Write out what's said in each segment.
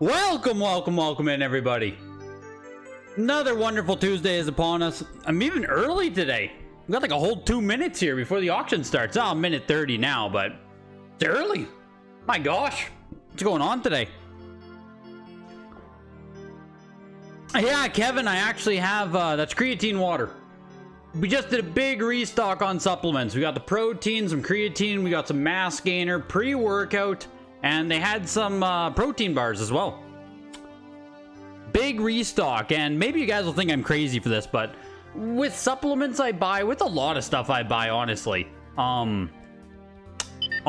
Welcome in, everybody. Another wonderful Tuesday is upon us. I'm even early today. We've got like a whole 2 minutes here before the auction starts. Oh, minute 30 now, but it's early. My gosh. What's going on today? Yeah, Kevin, I actually have, that's creatine water. We just did a big restock on supplements. We got the protein, some creatine, we got some mass gainer, pre-workout, and they had some protein bars as well. Big restock, and maybe you guys will think I'm crazy for this, but with supplements I buy, with a lot of stuff I buy, honestly, I'll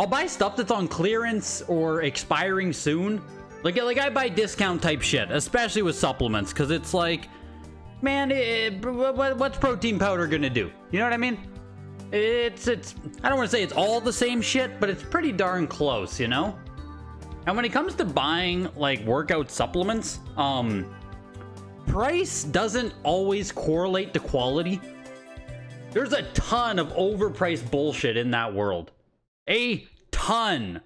buy stuff that's on clearance or expiring soon. Like I buy discount type shit, especially with supplements, because it's like, man, what's protein powder gonna do? You know what I mean? It's I don't want to say it's all the same shit, but it's pretty darn close, you know? And when it comes to buying like workout supplements, price doesn't always correlate to quality. There's a ton of overpriced bullshit in that world. A ton.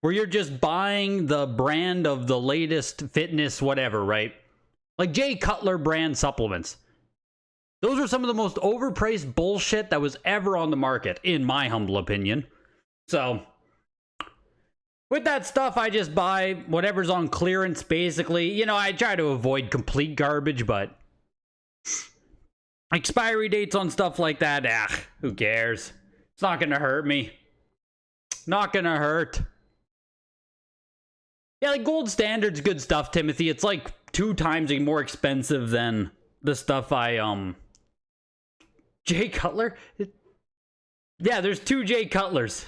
Where you're just buying the brand of the latest fitness whatever, right? Like Jay Cutler brand supplements. Those are some of the most overpriced bullshit that was ever on the market, in my humble opinion. So, with that stuff, I just buy whatever's on clearance, basically. You know, I try to avoid complete garbage, but expiry dates on stuff like that, who cares? It's not gonna hurt me. Not gonna hurt. Yeah, like Gold Standard's good stuff, Timothy. It's like 2 times more expensive than the stuff I, Jay Cutler? Yeah, there's 2 Jay Cutlers.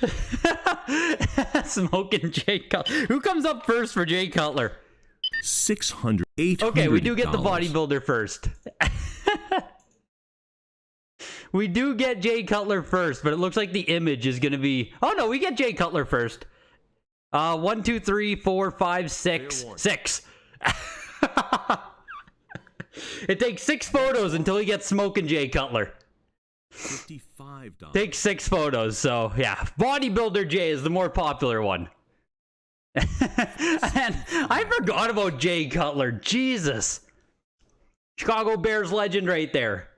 Smoking Jay Cutler. Who comes up first for Jay Cutler? 600, 800. Okay, we do get the bodybuilder first. We do get Jay Cutler first, but it looks like the image is gonna be... Oh no, we get Jay Cutler first. 1, 2, 3, 4, 5, 6. 6. It takes 6 photos until he gets smoking Jay Cutler. $55. Takes 6 photos, so yeah. Bodybuilder Jay is the more popular one. And I forgot about Jay Cutler. Jesus. Chicago Bears legend right there.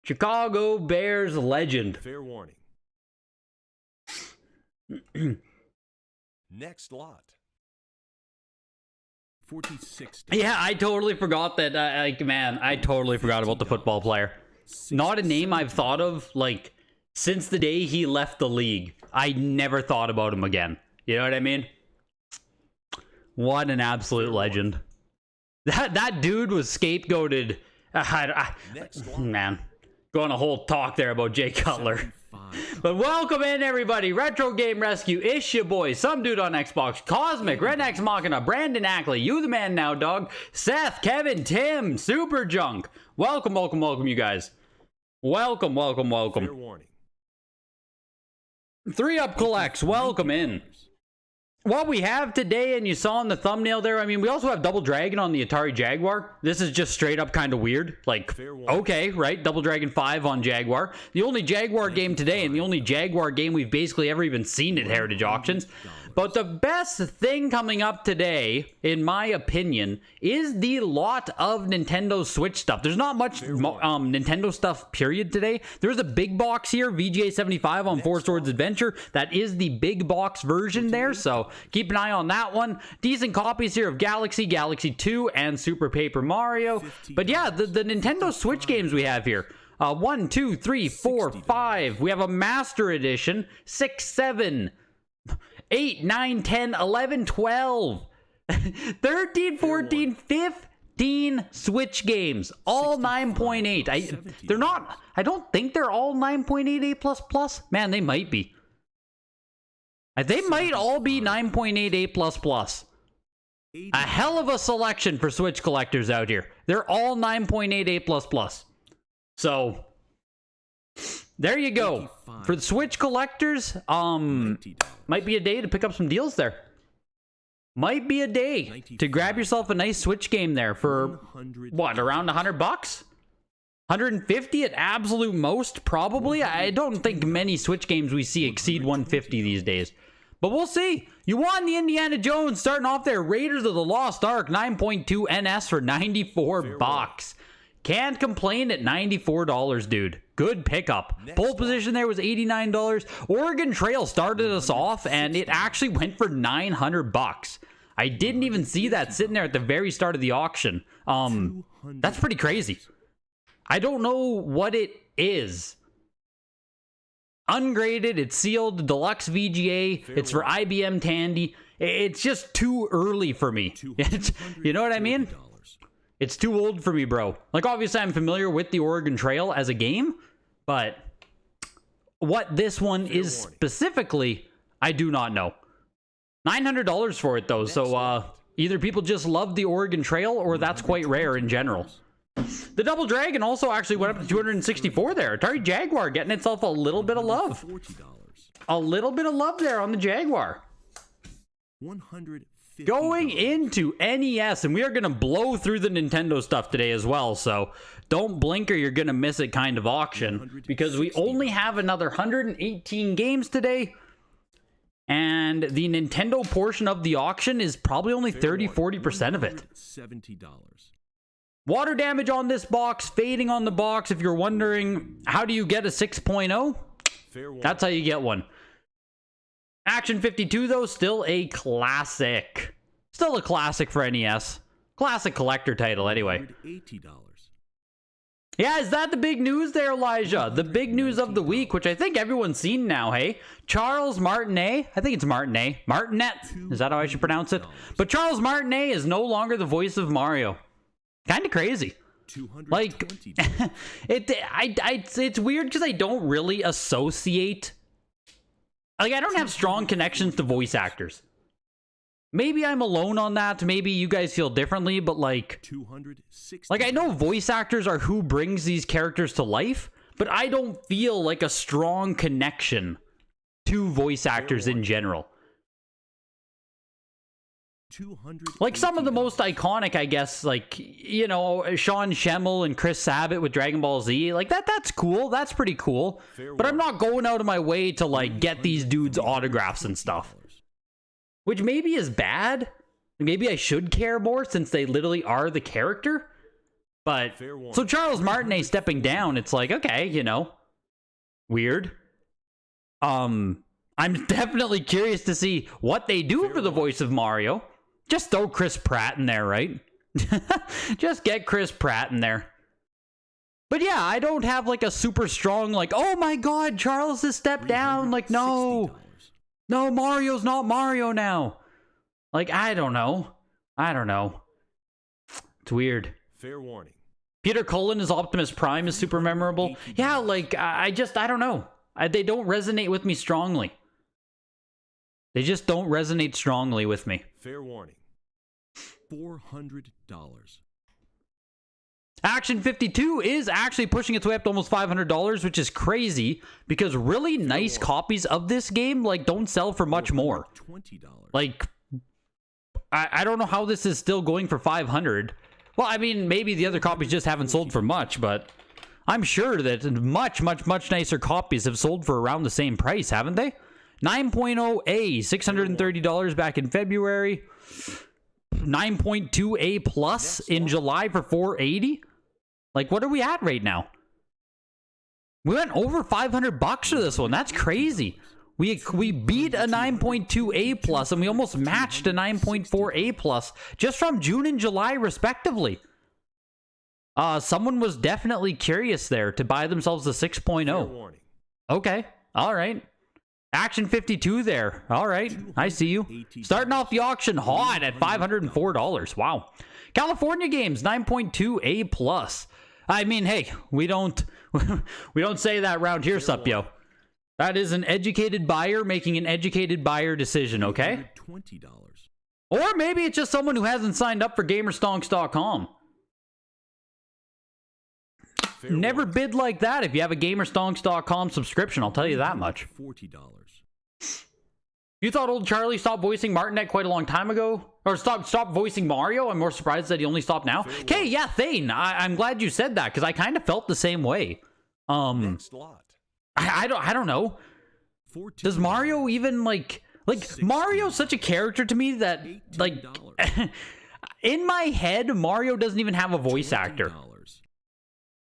Chicago Bears legend. Fair warning. Next lot. $46. Yeah, I totally forgot that. Like, man, I totally forgot about the football player. Not a name I've thought of, like, since the day he left the league. I never thought about him again. You know what I mean? What an absolute legend. That dude was scapegoated. Man, going a whole talk there about Jay Cutler. But welcome in, everybody. Retro Game Rescue, it's your boy, some dude on Xbox, Cosmic, Rednex Machina, Brandon Ackley, you the man now, dog, Seth, Kevin, Tim, Super Junk. Welcome, you guys. Welcome. Fair warning. 3 Up Collects, welcome in. What we have today, and you saw in the thumbnail there, I mean, we also have Double Dragon on the Atari Jaguar. This is just straight up kind of weird. Like, okay, right? Double Dragon 5 on Jaguar. The only Jaguar game today, and the only Jaguar game we've basically ever even seen at Heritage Auctions. But the best thing coming up today, in my opinion, is the lot of Nintendo Switch stuff. There's not much Nintendo stuff, period, today. There's a big box here, VGA 75 on Four Swords Adventure. That is the big box version there, so keep an eye on that one. Decent copies here of Galaxy, Galaxy 2, and Super Paper Mario. But yeah, the Nintendo Switch games we have here. 1, 2, 3, 4, 5. We have a Master Edition, 6, 7... 8, 9, 10, 11, 12, 13, 14, 15 Switch games. All 9.8. They're not... I don't think they're all 9.8 A++. Man, they might be. They might all be 9.8 A++. A hell of a selection for Switch collectors out here. They're all 9.8 A++. So... there you go. For the Switch collectors, might be a day to pick up some deals there. Might be a day to grab yourself a nice Switch game there for, what, around $100? 150 at absolute most, probably. I don't think many Switch games we see exceed 150 these days. But we'll see. You won the Indiana Jones starting off there. Raiders of the Lost Ark 9.2 NS for 94 bucks. Can't complain at $94, dude. Good pickup. Pole position there was $89. Oregon Trail started us off, and it actually went for 900 bucks. I didn't even see that sitting there at the very start of the auction. That's pretty crazy. I don't know what it is. Ungraded, it's sealed, deluxe VGA, it's for IBM Tandy. It's just too early for me. You know what I mean? It's too old for me, bro. Like, obviously, I'm familiar with the Oregon Trail as a game, but what this one is specifically, I do not know. $900 for it, though, so either people just love the Oregon Trail, or that's quite rare in general. The Double Dragon also actually went up to $264 there. Atari Jaguar getting itself a little bit of love. A little bit of love there on the Jaguar. Going into NES, and we are going to blow through the Nintendo stuff today as well, so don't blink or you're going to miss it kind of auction, because we only have another 118 games today, and the Nintendo portion of the auction is probably only 30-40% of it. $70. Water damage on this box, fading on the box. If you're wondering, how do you get a 6.0? That's how you get one. Action 52, though, still a classic. Still a classic for NES. Classic collector title, anyway. $80. Yeah, is that the big news there, Elijah? The big news of the week, which I think everyone's seen now, hey? Charles Martinet, I think it's Martinet. Martinet, is that how I should pronounce it? But Charles Martinet is no longer the voice of Mario. Kind of crazy. Like, it's weird because I don't really associate... Like, I don't have strong connections to voice actors. Maybe I'm alone on that. Maybe you guys feel differently, but like I know voice actors are who brings these characters to life, but I don't feel like a strong connection to voice actors in general. Like some of the most iconic, I guess, like, you know, Sean Schemmel and Chris Sabat with Dragon Ball Z, like that's cool. That's pretty cool. But I'm not going out of my way to like get these dudes autographs and stuff. Which maybe is bad. Maybe I should care more since they literally are the character. But so Charles Martinet stepping down, it's like, okay, you know, weird. I'm definitely curious to see what they do for the voice of Mario. Just throw Chris Pratt in there, right? Just get Chris Pratt in there. But yeah, I don't have like a super strong, like, oh my god, Charles has stepped down. Like, no, Mario's not Mario now. Like, I don't know. It's weird. Fair warning. Peter Cullen as Optimus Prime is super memorable. Yeah, like, I don't know. They don't resonate with me strongly. They just don't resonate strongly with me. Fair warning. $400. Action 52 is actually pushing its way up to almost $500, which is crazy because really nice copies of this game like don't sell for much more. $20. Like, I don't know how this is still going for $500. Well, I mean, maybe the other copies just haven't sold for much, but I'm sure that much nicer copies have sold for around the same price, haven't they? 9.0A, $630 back in February. 9.2A plus in July for $480. Like, what are we at right now? We went over $500 for this one. That's crazy. We beat a 9.2A plus and we almost matched a 9.4A plus just from June and July respectively. Someone was definitely curious there to buy themselves a 6.0. Okay, all right. Action 52 there. All right, I see you. Starting off the auction hot at $504. Wow. California Games 9.2A plus. I mean, hey, we don't say that around here, sup, yo. That is an educated buyer making an educated buyer decision, okay? $20. Or maybe it's just someone who hasn't signed up for gamerstonks.com. Never bid like that if you have a gamerstonks.com subscription, I'll tell you that much. $40. You thought old Charlie stopped voicing Martinet quite a long time ago? Or stopped voicing Mario? I'm more surprised that he only stopped now. Okay, yeah, Thane, I'm glad you said that, because I kind of felt the same way. Next lot. I don't know. Does Mario even, like... Like, Mario's such a character to me that, like, in my head, Mario doesn't even have a voice actor.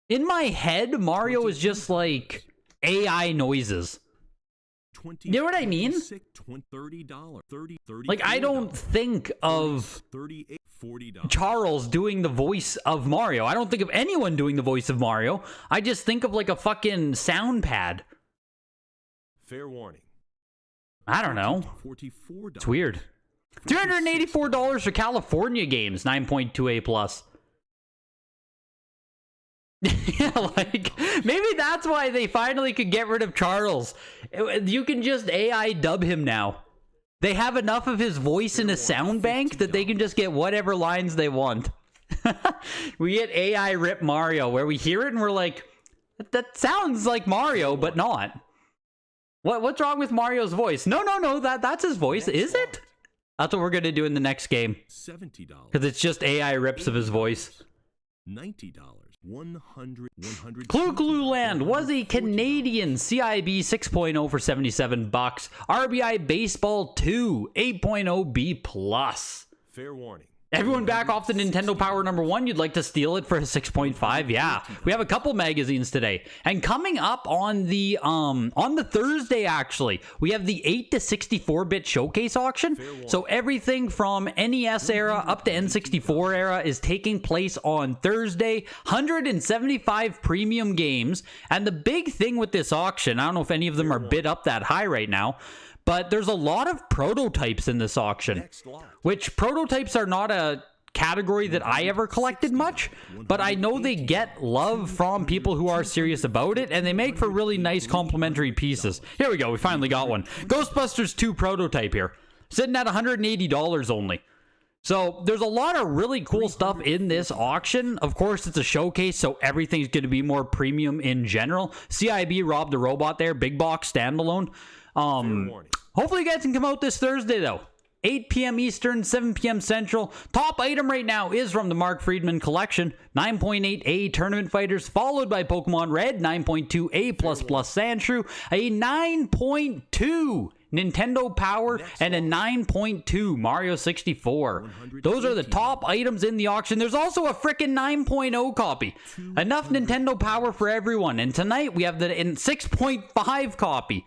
In my head, Mario is just, like, AI noises. You know what I mean? Like, I don't think of Charles doing the voice of Mario. I don't think of anyone doing the voice of Mario. I just think of, like, a fucking sound pad. Fair warning. I don't know. It's weird. $384 for California games, 9.2A plus. Yeah, like, maybe that's why they finally could get rid of Charles. You can just AI dub him now. They have enough of his voice in a sound bank that they can just get whatever lines they want. We get AI rip Mario, where we hear it and we're like, that sounds like Mario, but not. What's wrong with Mario's voice? No, that's his voice, is it? That's what we're gonna do in the next game. $70. Because it's just AI rips of his voice. $90. 100. Clue Clue Land was a Canadian CIB 6.0 for $77. RBI Baseball 2 8.0 B plus. Fair warning. Everyone back off the Nintendo Power number 1. You'd like to steal it for a 6.5? Yeah. We have a couple magazines today. And coming up on the Thursday, actually, we have the 8 to 64-bit showcase auction. So everything from NES era up to N64 era is taking place on Thursday. 175 premium games. And the big thing with this auction, I don't know if any of them are bid up that high right now, but there's a lot of prototypes in this auction, which prototypes are not a category that I ever collected much, but I know they get love from people who are serious about it, and they make for really nice complimentary pieces. Here we go, we finally got one. Ghostbusters 2 prototype here, sitting at $180 only. So there's a lot of really cool stuff in this auction. Of course, it's a showcase, so everything's going to be more premium in general. CIB robbed the robot there, big box, standalone. Hopefully you guys can come out this Thursday, though. 8 p.m. Eastern, 7 p.m. Central. Top item right now is from the Mark Friedman collection. 9.8A Tournament Fighters, followed by Pokemon Red. 9.2A++ Sandshrew. A 9.2 Nintendo Power, and a 9.2 Mario 64. Those are the top items in the auction. There's also a frickin' 9.0 copy. Enough Nintendo Power for everyone. And tonight we have the 6.5 copy.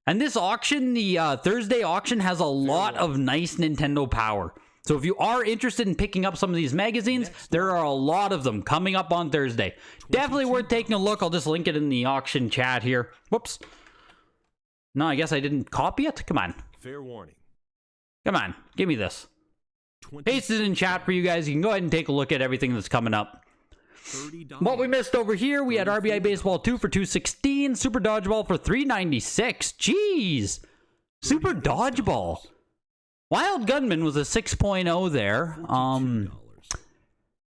And this auction, the Thursday auction, has a lot of nice Nintendo Power. So if you are interested in picking up some of these magazines, there are a lot of them coming up on Thursday. Definitely worth taking a look. I'll just link it in the auction chat here. Whoops. No, I guess I didn't copy it. Come on. Fair warning. Come on. Give me this. Paste it in chat for you guys. You can go ahead and take a look at everything that's coming up. What we missed over here, we had RBI Baseball 2 for $216, Super Dodgeball for $396. Jeez. Super Dodgeball. Wild Gunman was a 6.0 there.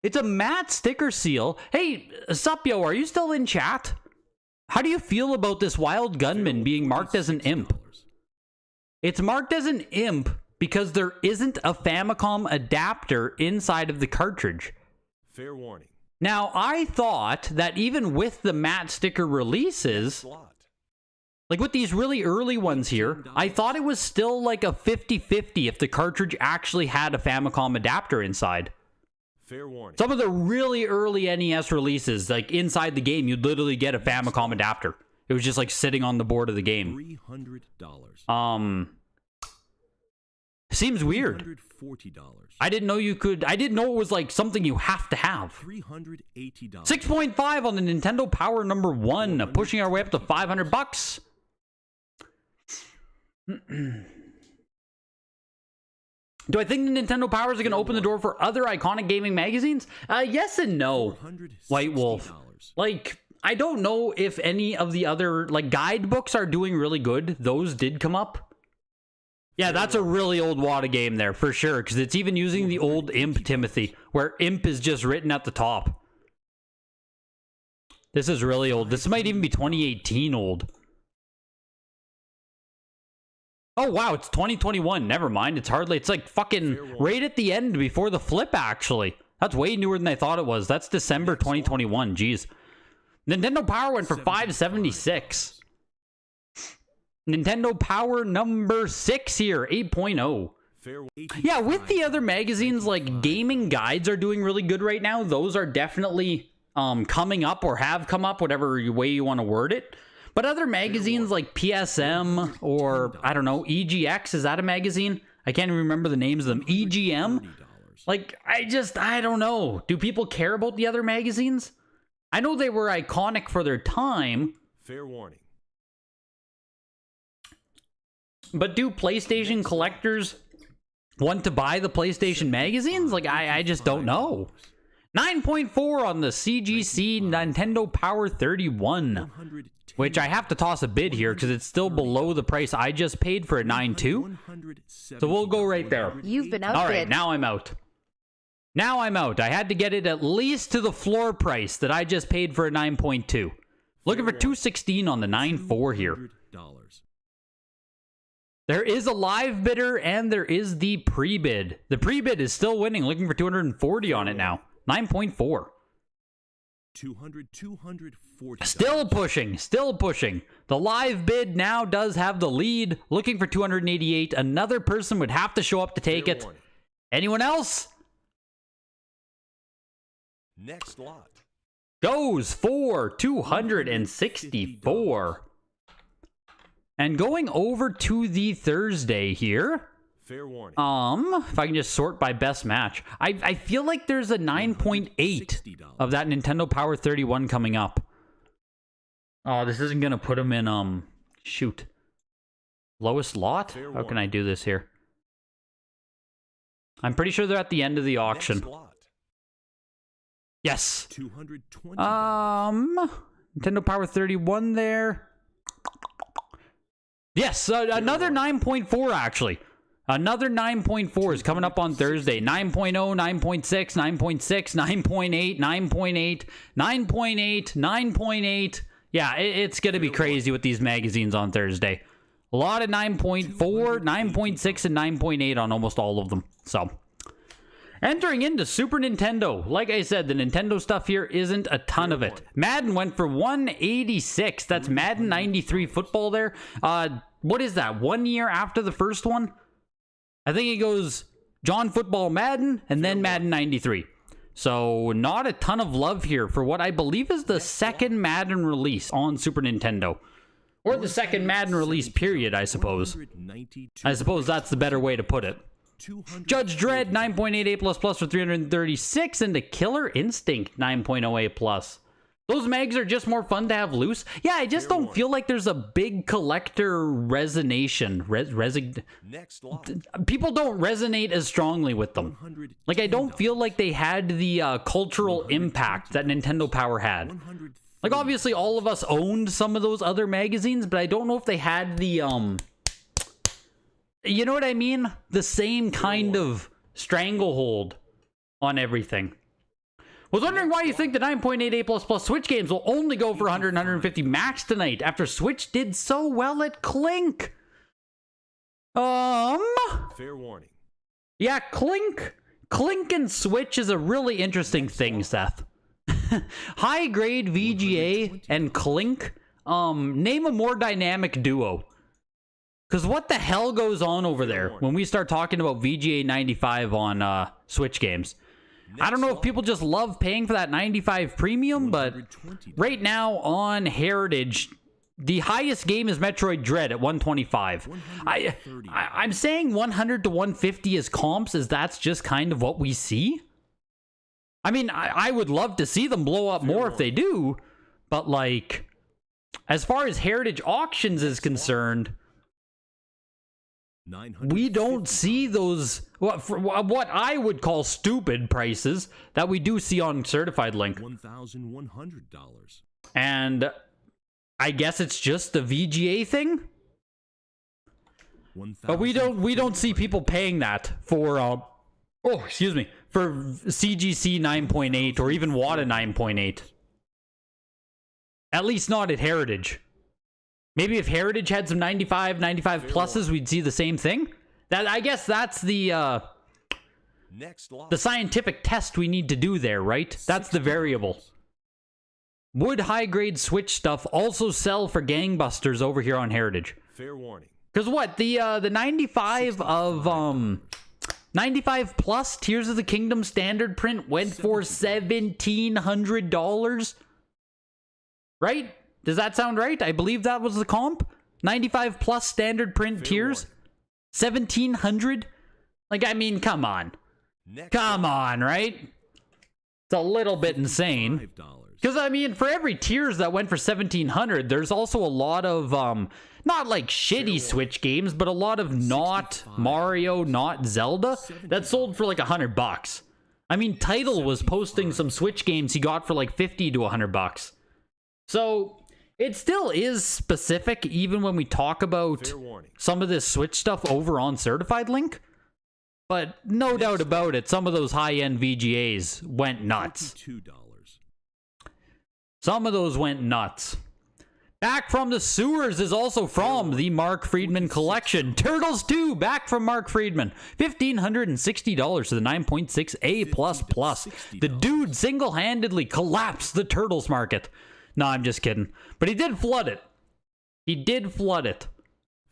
It's a matte sticker seal. Hey, Supyo, are you still in chat? How do you feel about this Wild Gunman being marked as an imp? It's marked as an imp because there isn't a Famicom adapter inside of the cartridge. Fair warning. Now, I thought that even with the matte sticker releases, like with these really early ones here, I thought it was still like a 50-50 if the cartridge actually had a Famicom adapter inside. Fair warning. Some of the really early NES releases, like inside the game, you'd literally get a Famicom adapter. It was just like sitting on the board of the game. $300. Seems weird. $340. I didn't know you could. I didn't know it was like something you have to have. $380. 6.5 on the Nintendo Power number 1, pushing our way up to $500. Do I think the Nintendo Powers are going to open the door for other iconic gaming magazines? Yes and no. White Wolf. Like, I don't know if any of the other like guidebooks are doing really good. Those did come up. Yeah, that's a really old WATA game there, for sure, because it's even using the old Imp Timothy, where Imp is just written at the top. This is really old. This might even be 2018 old. Oh, wow, it's 2021. Never mind. It's hardly... It's like fucking right at the end before the flip, actually. That's way newer than I thought it was. That's December 2021. Jeez. Nintendo Power went for $576. Nintendo Power number 6 here, 8.0. Yeah, with the other magazines, like gaming guides are doing really good right now. Those are definitely coming up or have come up, whatever way you want to word it. But other magazines like PSM or, I don't know, EGX, is that a magazine? I can't even remember the names of them. EGM? Like, I don't know. Do people care about the other magazines? I know they were iconic for their time. Fair warning. But do PlayStation collectors want to buy the PlayStation magazines? Like, I just don't know. 9.4 on the CGC Nintendo Power 31, which I have to toss a bid here because it's still below the price I just paid for a 9.2. So we'll go right there. You've been outbid. All right, now I'm out. Now I'm out. I had to get it at least to the floor price that I just paid for a 9.2. Looking for 216 on the 9.4 here. There is a live bidder and there is the pre-bid. The pre-bid is still winning, looking for 240 on it now. 9.4. 240. Still pushing, still pushing. The live bid now does have the lead, looking for 288. Another person would have to show up to take it. Anyone else? Next lot. Goes for 264. And going over to the Thursday here. Fair warning. If I can just sort by best match. I feel like there's a 9.8 of that Nintendo Power 31 coming up. Oh, this isn't gonna put them in shoot. Lowest lot? How can I do this here? I'm pretty sure they're at the end of the auction. Next lot. Yes. $220. Nintendo Power 31 there. Yes, another 9.4 actually. Another 9.4 is coming up on Thursday. 9.0, 9.6, 9.6, 9.8, 9.8, 9.8, 9.8. Yeah, it's going to be crazy with these magazines on Thursday. A lot of 9.4, 9.6, and 9.8 on almost all of them. So, entering into Super Nintendo. Like I said, the Nintendo stuff here isn't a ton of it. Madden went for 186. That's Madden 93 football there. What is that? 1 year after the first one? I think it goes John Football Madden and then Madden 93. So not a ton of love here for what I believe is the second Madden release on Super Nintendo. Or the second Madden release period, I suppose. I suppose that's the better way to put it. Judge Dredd 9.88++ for 336 and the Killer Instinct 9.08+. Those mags are just more fun to have loose. Yeah, I just don't feel like there's a big collector resonation. People don't resonate as strongly with them. Like, I don't feel like they had the cultural impact that Nintendo Power had. Like, obviously, all of us owned some of those other magazines, but I don't know if they had the, you know what I mean? The same kind of stranglehold on everything. Was wondering why you think the 9.88++ Switch games will only go for 100 and 150 max tonight after Switch did so well at Clink. Fair warning. Yeah, Clink and Switch is a really interesting thing, Seth. High grade VGA and Clink. Name a more dynamic duo. Because what the hell goes on over there when we start talking about VGA 95 on Switch games? I don't know if people just love paying for that 95 premium, but right now on Heritage, the highest game is Metroid Dread at 125. I'm saying 100 to 150 as comps, as that's just kind of what we see. I mean, I would love to see them blow up more if they do, but like, as far as Heritage Auctions is concerned, we don't see those what I would call stupid prices that we do see on Certified Link. $1,100. And I guess it's just the VGA thing. But we don't see people paying that for for CGC 9.8 or even WATA 9.8. At least not at Heritage. Maybe if Heritage had some 95 pluses, we'd see the same thing. I guess that's the scientific test we need to do there, right? That's the variable. Would high-grade Switch stuff also sell for gangbusters over here on Heritage? Fair warning. Because what, the 95 of 95 plus Tears of the Kingdom standard print went for $1,700, right? Does that sound right? I believe that was the comp. 95 plus standard print Fair Tears, warning. $1,700. Like, I mean, come on, come on, right? It's a little bit insane. Because I mean, for every Tears that went for $1,700, there's also a lot of not like shitty Switch games, but a lot of not Mario, not Zelda that sold for like $100. I mean, Tidal was posting some Switch games he got for like $50 to $100. So it still is specific, even when we talk about some of this Switch stuff over on Certified Link. But no doubt about it, some of those high-end VGAs went nuts. Some of those went nuts. Back from the Sewers is also from the Mark Friedman collection. Turtles 2, back from Mark Friedman. $1,560 to the 9.6A++. The dude single-handedly collapsed the Turtles market. No, I'm just kidding. But he did flood it. He did flood it.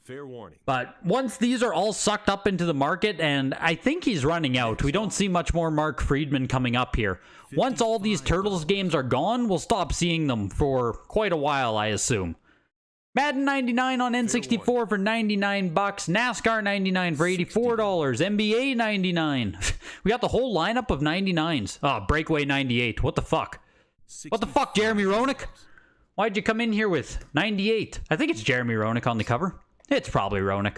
Fair warning. But once these are all sucked up into the market, and I think he's running out, we don't see much more Mark Friedman coming up here. Once all these Turtles games are gone, we'll stop seeing them for quite a while, I assume. Madden 99 on N64 for $99, NASCAR 99 for $84, NBA 99. We got the whole lineup of 99s. Oh, Breakaway 98. What the fuck? What the fuck, Jeremy Roenick? Why'd you come in here with 98? I think it's Jeremy Roenick on the cover. It's probably Roenick.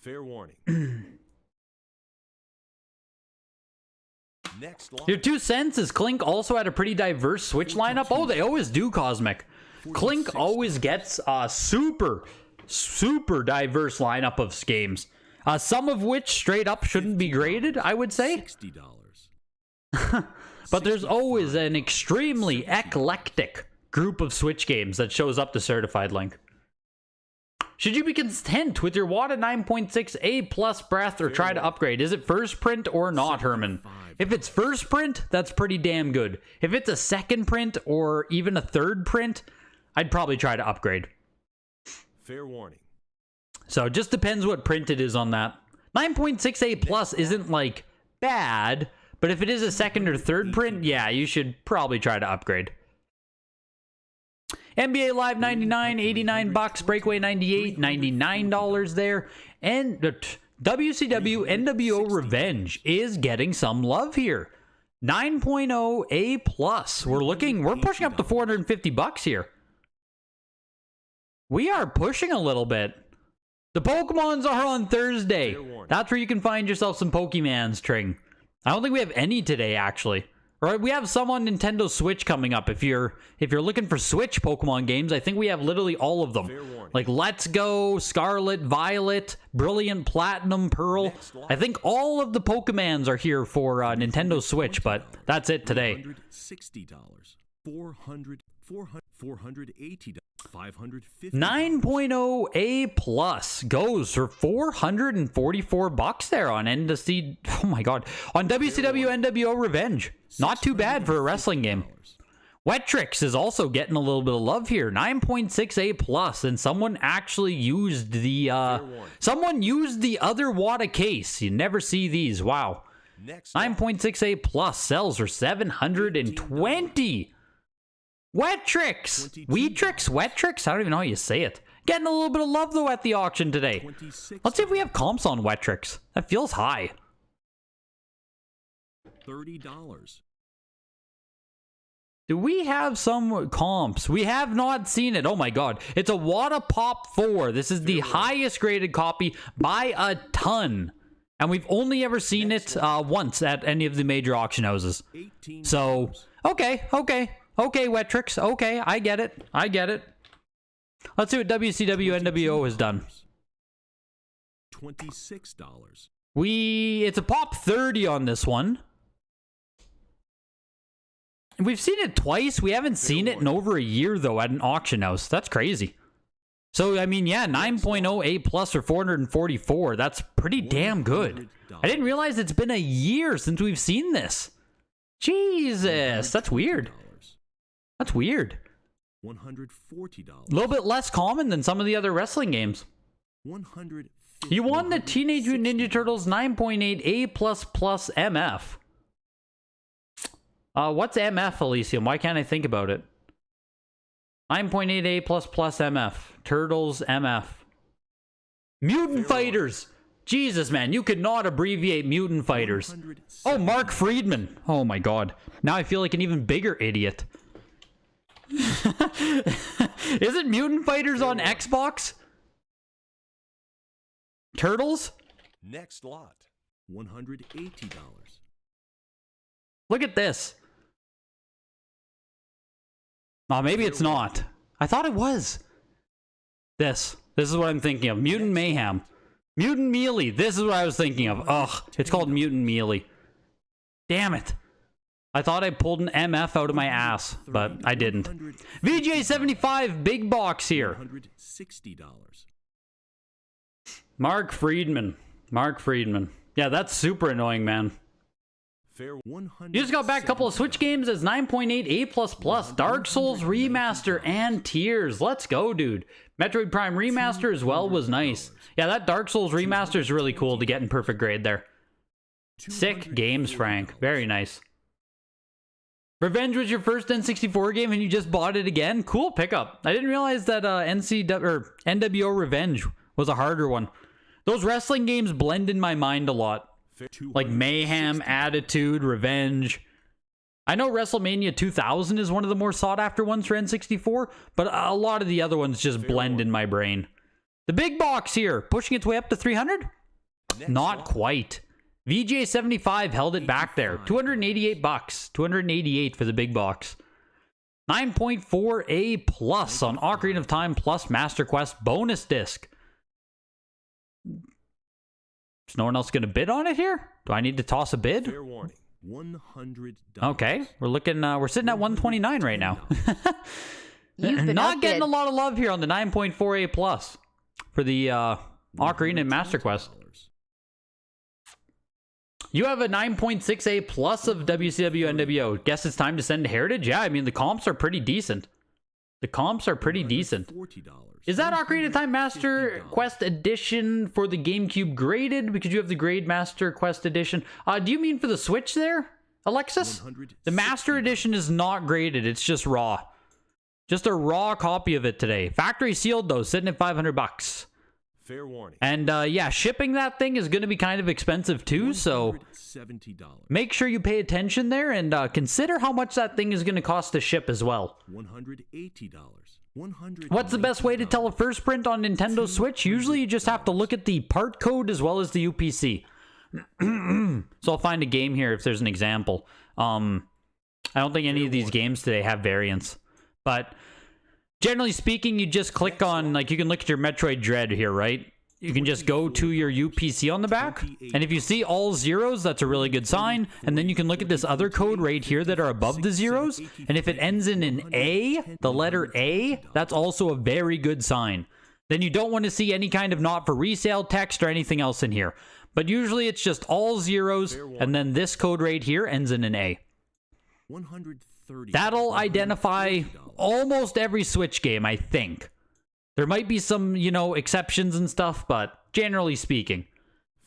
Fair warning. Next line. Your 2 cents is Clink also had a pretty diverse Switch lineup. Oh, they always do, Cosmic. Clink always gets a super diverse lineup of games. Some of which straight up shouldn't be graded, I would say. $60. But there's always an extremely eclectic group of Switch games that shows up to Certified Link. Should you be content with your WATA 9.6A+ breath or try to upgrade? Is it first print or not, Herman? If it's first print, that's pretty damn good. If it's a second print or even a third print, I'd probably try to upgrade. Fair warning. So it just depends what print it is on that. 9.6A+ isn't like bad, but if it is a second or third print, yeah, you should probably try to upgrade. NBA Live 99, $89, Breakaway 98, $99 there. And WCW NWO Revenge is getting some love here. 9.0A+. We're pushing up to $450 here. We are pushing a little bit. The Pokemons are on Thursday. That's where you can find yourself some Pokemans, Tring. I don't think we have any today, actually. Right, we have some on Nintendo Switch coming up. If you're looking for Switch Pokemon games, I think we have literally all of them. Like Let's Go, Scarlet, Violet, Brilliant, Platinum, Pearl. I think all of the Pokemans are here for Nintendo Switch, but that's it today. $460, $480, $550. 9.0A+ goes for $444 there on NWC. Oh my god, on WCW NWO Revenge. Not too bad for a wrestling game. Wetrix is also getting a little bit of love here. 9.6A+, and someone actually used the other WATA case. You never see these. Wow. 9.6A+ sells for $720. Wetrix? I don't even know how you say it. Getting a little bit of love, though, at the auction today. Let's see if we have comps on Wetrix. That feels high. $30. Do we have some comps? We have not seen it. Oh my god. It's a WATA Pop 4. This is the highest graded copy by a ton. And we've only ever seen it once at any of the major auction houses. So, okay, Wetrix. Okay, I get it. Let's see what WCW NWO has done. $26. It's a Pop 30 on this one. We've seen it twice. We haven't seen it in over a year, though, at an auction house. That's crazy. So, I mean, yeah, 9.0A+ or 444. That's pretty damn good. I didn't realize it's been a year since we've seen this. Jesus, that's weird. That's weird. $140. A little bit less common than some of the other wrestling games. 150. You won the Teenage Mutant Ninja Turtles 9.8 A++ MF. What's MF, Elysium? Why can't I think about it? 9.8 A++ MF. Turtles MF. Mutant Fighters! Jesus, man, you could not abbreviate Mutant Fighters. Oh, Mark Friedman. Oh my god. Now I feel like an even bigger idiot. Isn't Mutant Fighters on Xbox? Turtles? Next lot. $180. Look at this. Oh, maybe it's not. I thought it was. This is what I'm thinking of. Mutant Mayhem. Mutant Melee. This is what I was thinking of. Ugh, it's called Mutant Melee. Damn it. I thought I pulled an MF out of my ass, but I didn't. VJ75 big box here. $160. Mark Friedman. Mark Friedman. Yeah, that's super annoying, man. Fair. You just got back a couple of Switch games as 9.8 A++, Dark Souls Remaster, and Tears. Let's go, dude. Metroid Prime Remaster as well was nice. Yeah, that Dark Souls Remaster is really cool to get in perfect grade there. Sick games, Frank. Very nice. Revenge was your first N64 game and you just bought it again? Cool pickup. I didn't realize that NWO Revenge was a harder one. Those wrestling games blend in my mind a lot. Like Mayhem, Attitude, Revenge. I know WrestleMania 2000 is one of the more sought after ones for N64, but a lot of the other ones just blend in my brain. The big box here, pushing its way up to 300? Not quite. VJ75 held it back there. 288 bucks. 288 for the big box. 9.4 A plus on Ocarina of Time plus Master Quest bonus disc. Is no one else going to bid on it here? Do I need to toss a bid? Fair warning. $100. Okay, we're sitting at 129 right now. You've been Not getting outbid. a lot of love here on the 9.4 A plus for the Ocarina and Master Quest. You have a 9.6 A plus of WCW NWO. Guess it's time to send to Heritage? Yeah, I mean, the comps are pretty decent. The comps are pretty decent. $40. Is that Ocarina of Time Master Quest Edition for the GameCube graded? Because you have the Grade Master Quest Edition. Do you mean for the Switch there, Alexis? The Master Edition is not graded. It's just raw. Just a raw copy of it today. Factory sealed, though, sitting at 500 bucks. Fair warning. And yeah, shipping that thing is going to be kind of expensive too, so $70. make sure you pay attention there and consider how much that thing is going to cost to ship as well. $180. What's the best way to tell a first print on Nintendo Switch? Usually you just have to look at the part code as well as the UPC. So I'll find a game here if there's an example. I don't think any of these games today have variants, but generally speaking, you just click on, like, you can look at your Metroid Dread here, right? You can just go to your UPC on the back, and if you see all zeros, that's a really good sign. And then you can look at this other code right here that are above the zeros, and if it ends in an A, the letter A, that's also a very good sign. Then you don't want to see any kind of not for resale text or anything else in here. But usually it's just all zeros, and then this code right here ends in an A. That'll identify almost every Switch game, I think. There might be some, exceptions and stuff, but generally speaking.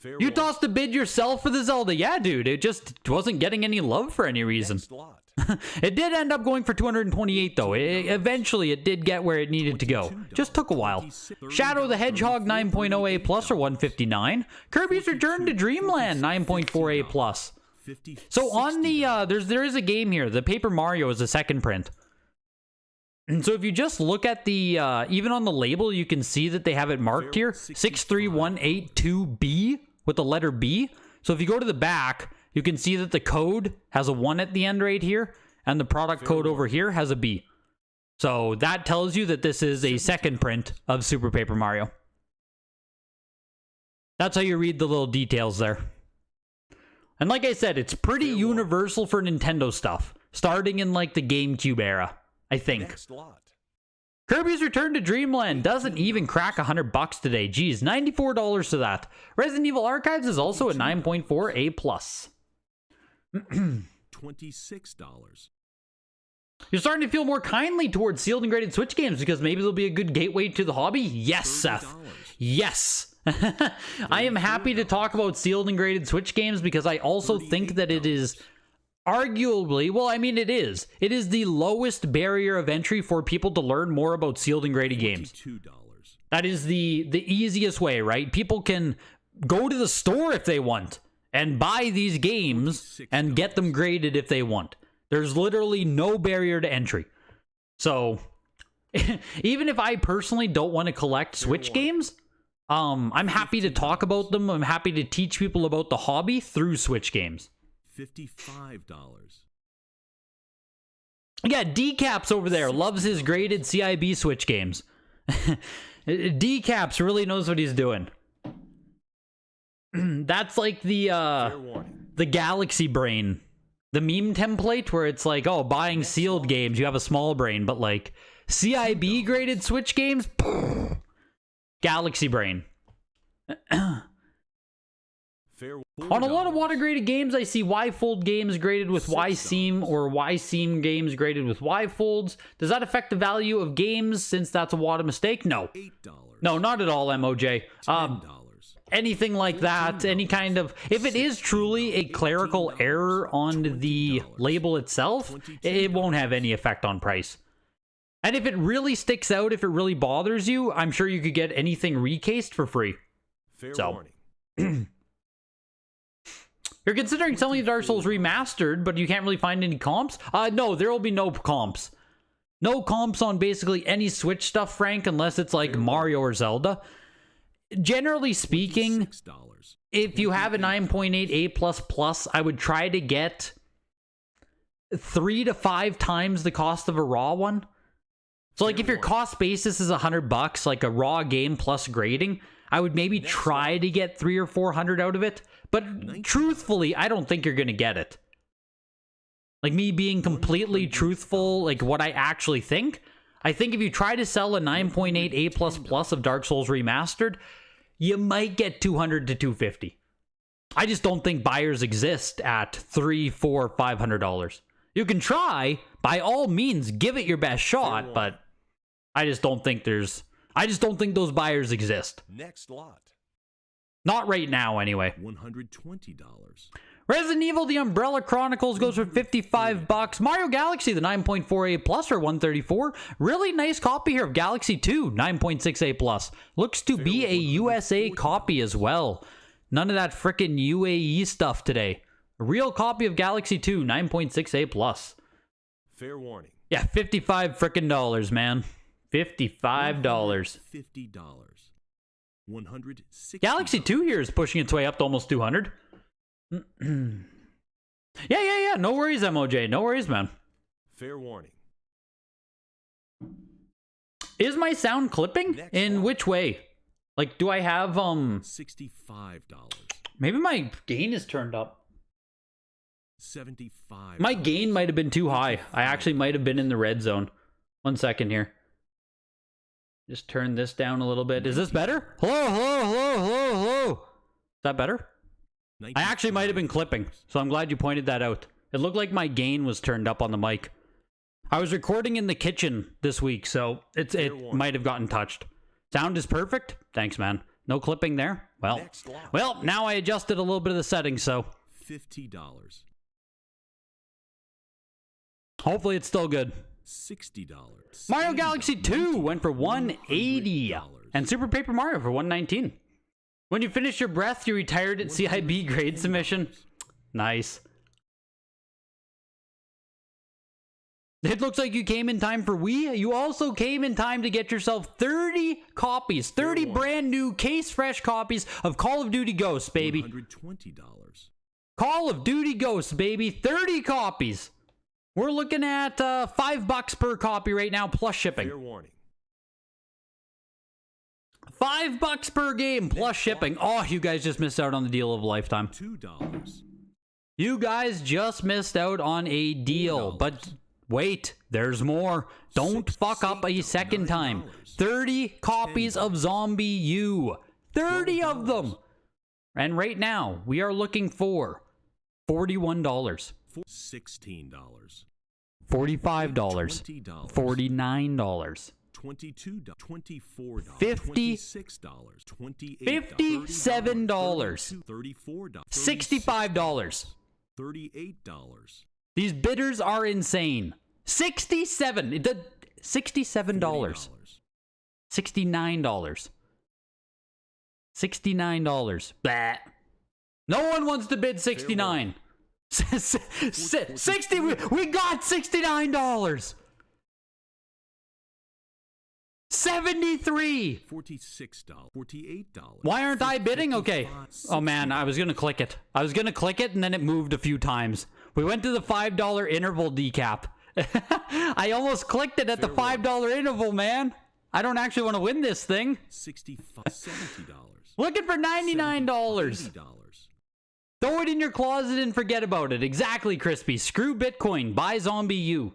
You tossed a bid yourself for the Zelda. Yeah, dude, it just wasn't getting any love for any reason. It did end up going for 228, though. Eventually, it did get where it needed to go. Just took a while. Shadow the Hedgehog 9.0 A plus or 159. Kirby's Return to Dreamland 9.4 A plus. So on the there is a game here. The Paper Mario is a second print. And so if you just look at the even on the label, you can see that they have it marked here 63182B with the letter B. So if you go to the back, you can see that the code has a 1 at the end right here, and the product code over here has a B. So that tells you that this is a second print of Super Paper Mario. That's how you read the little details there. And like I said, it's pretty universal for Nintendo stuff, starting in like the GameCube era, I think. Kirby's Return to Dreamland doesn't even crack $100 today. Geez, $94 to that. Resident Evil Archives is also a 9.4 A+. $26. You're starting to feel more kindly towards sealed and graded Switch games because maybe they'll be a good gateway to the hobby? Yes, Seth. Yes. I am happy to talk about sealed and graded Switch games because I also think that it is arguably, well, I mean, it is the lowest barrier of entry for people to learn more about sealed and graded games. That is the easiest way, right? People can go to the store if they want and buy these games and get them graded if they want. There's literally no barrier to entry. So, even if I personally don't want to collect Switch games, I'm happy to talk about them. I'm happy to teach people about the hobby through Switch games. $55. Yeah, Decaps over there loves his graded CIB Switch games. Decaps really knows what he's doing. That's like the Galaxy brain. The meme template where it's like, oh, buying sealed games, you have a small brain, but like CIB graded Switch games, Galaxy brain. On a lot of water graded games, I see Y-fold games graded with Y-seam or Y-seam games graded with Y-folds. Does that affect the value of games since that's a WADA mistake? No. No, not at all, MOJ. Anything like that, any kind of... If it is truly a clerical error on the label itself, it won't have any effect on price. And if it really sticks out, if it really bothers you, I'm sure you could get anything recased for free. So, you're considering selling Dark Souls Remastered, but you can't really find any comps? No, there will be no comps. No comps on basically any Switch stuff, Frank, unless it's like Mario or Zelda. Generally speaking, if you have a 9.8 A++, I would try to get 3 to 5 times the cost of a raw one. So like if your cost basis is $100, like a raw game plus grading, I would maybe try to get 300 or 400 out of it. But truthfully, I don't think you're going to get it. Like me being completely truthful, like what I actually think, I think if you try to sell a 9.8 A++ of Dark Souls Remastered, you might get 200 to 250. I just don't think buyers exist at $300, $400, $500. You can try, by all means, give it your best shot, but I just don't think those buyers exist. Next lot. Not right now, anyway. $120. Resident Evil: The Umbrella Chronicles goes for $55. Mario Galaxy, the 9.4A Plus, for $134. Really nice copy here of Galaxy 2, 9.6A Plus. Looks to be a USA copy as well. None of that frickin' UAE stuff today. A real copy of Galaxy 2, 9.6A Plus. Fair warning. Yeah, $55 frickin' dollars, man. $55. $50. $160. Galaxy 2 here is pushing its way up to almost 200. Yeah. No worries, MOJ. No worries, man. Fair warning. Is my sound clipping? In which way? Like, do I have, $65. Maybe my gain is turned up. $75. My gain might have been too high. I actually might have been in the red zone. 1 second here. Just turn this down a little bit. Is this better? Hello? Is that better? I actually might have been clipping, so I'm glad you pointed that out. It looked like my gain was turned up on the mic. I was recording in the kitchen this week, so it might have gotten touched. Sound is perfect? Thanks, man. No clipping there? Well, now I adjusted a little bit of the settings, so... $50. Hopefully it's still good. $60. Mario Galaxy 2 went for $180. And Super Paper Mario for $119. When you finished your breath, you retired at CIB grade submission. Nice. It looks like you came in time for Wii. You also came in time to get yourself 30 copies. 30 brand new case-fresh copies of Call of Duty Ghosts, baby. $120. Call of Duty Ghosts, baby. 30 copies. We're looking at $5 per copy right now, plus shipping. Fair warning. $5 per game, plus shipping. Oh, you guys just missed out on the deal of a lifetime. $2. You guys just missed out on a deal, but wait, there's more. Don't fuck up a second time. 30 copies of Zombie U. 30 of them. And right now, we are looking for $41. $16. $45, $20, $49, $22, $24, $50, $26, $28, $57, $34, $65. $38. These bidders are insane. $67. $67. $40. $69. $69. Blah. No one wants to bid 69. 60. We got $69. 73. $46. $48. Why aren't I bidding? Okay. Oh man, I was gonna click it. And then it moved a few times. We went to the $5 interval decap. I almost clicked it at the $5 interval, man. I don't actually want to win this thing. $65. $70. Looking for $99. $80. Throw it in your closet and forget about it. Exactly, Crispy. Screw Bitcoin. Buy Zombie U.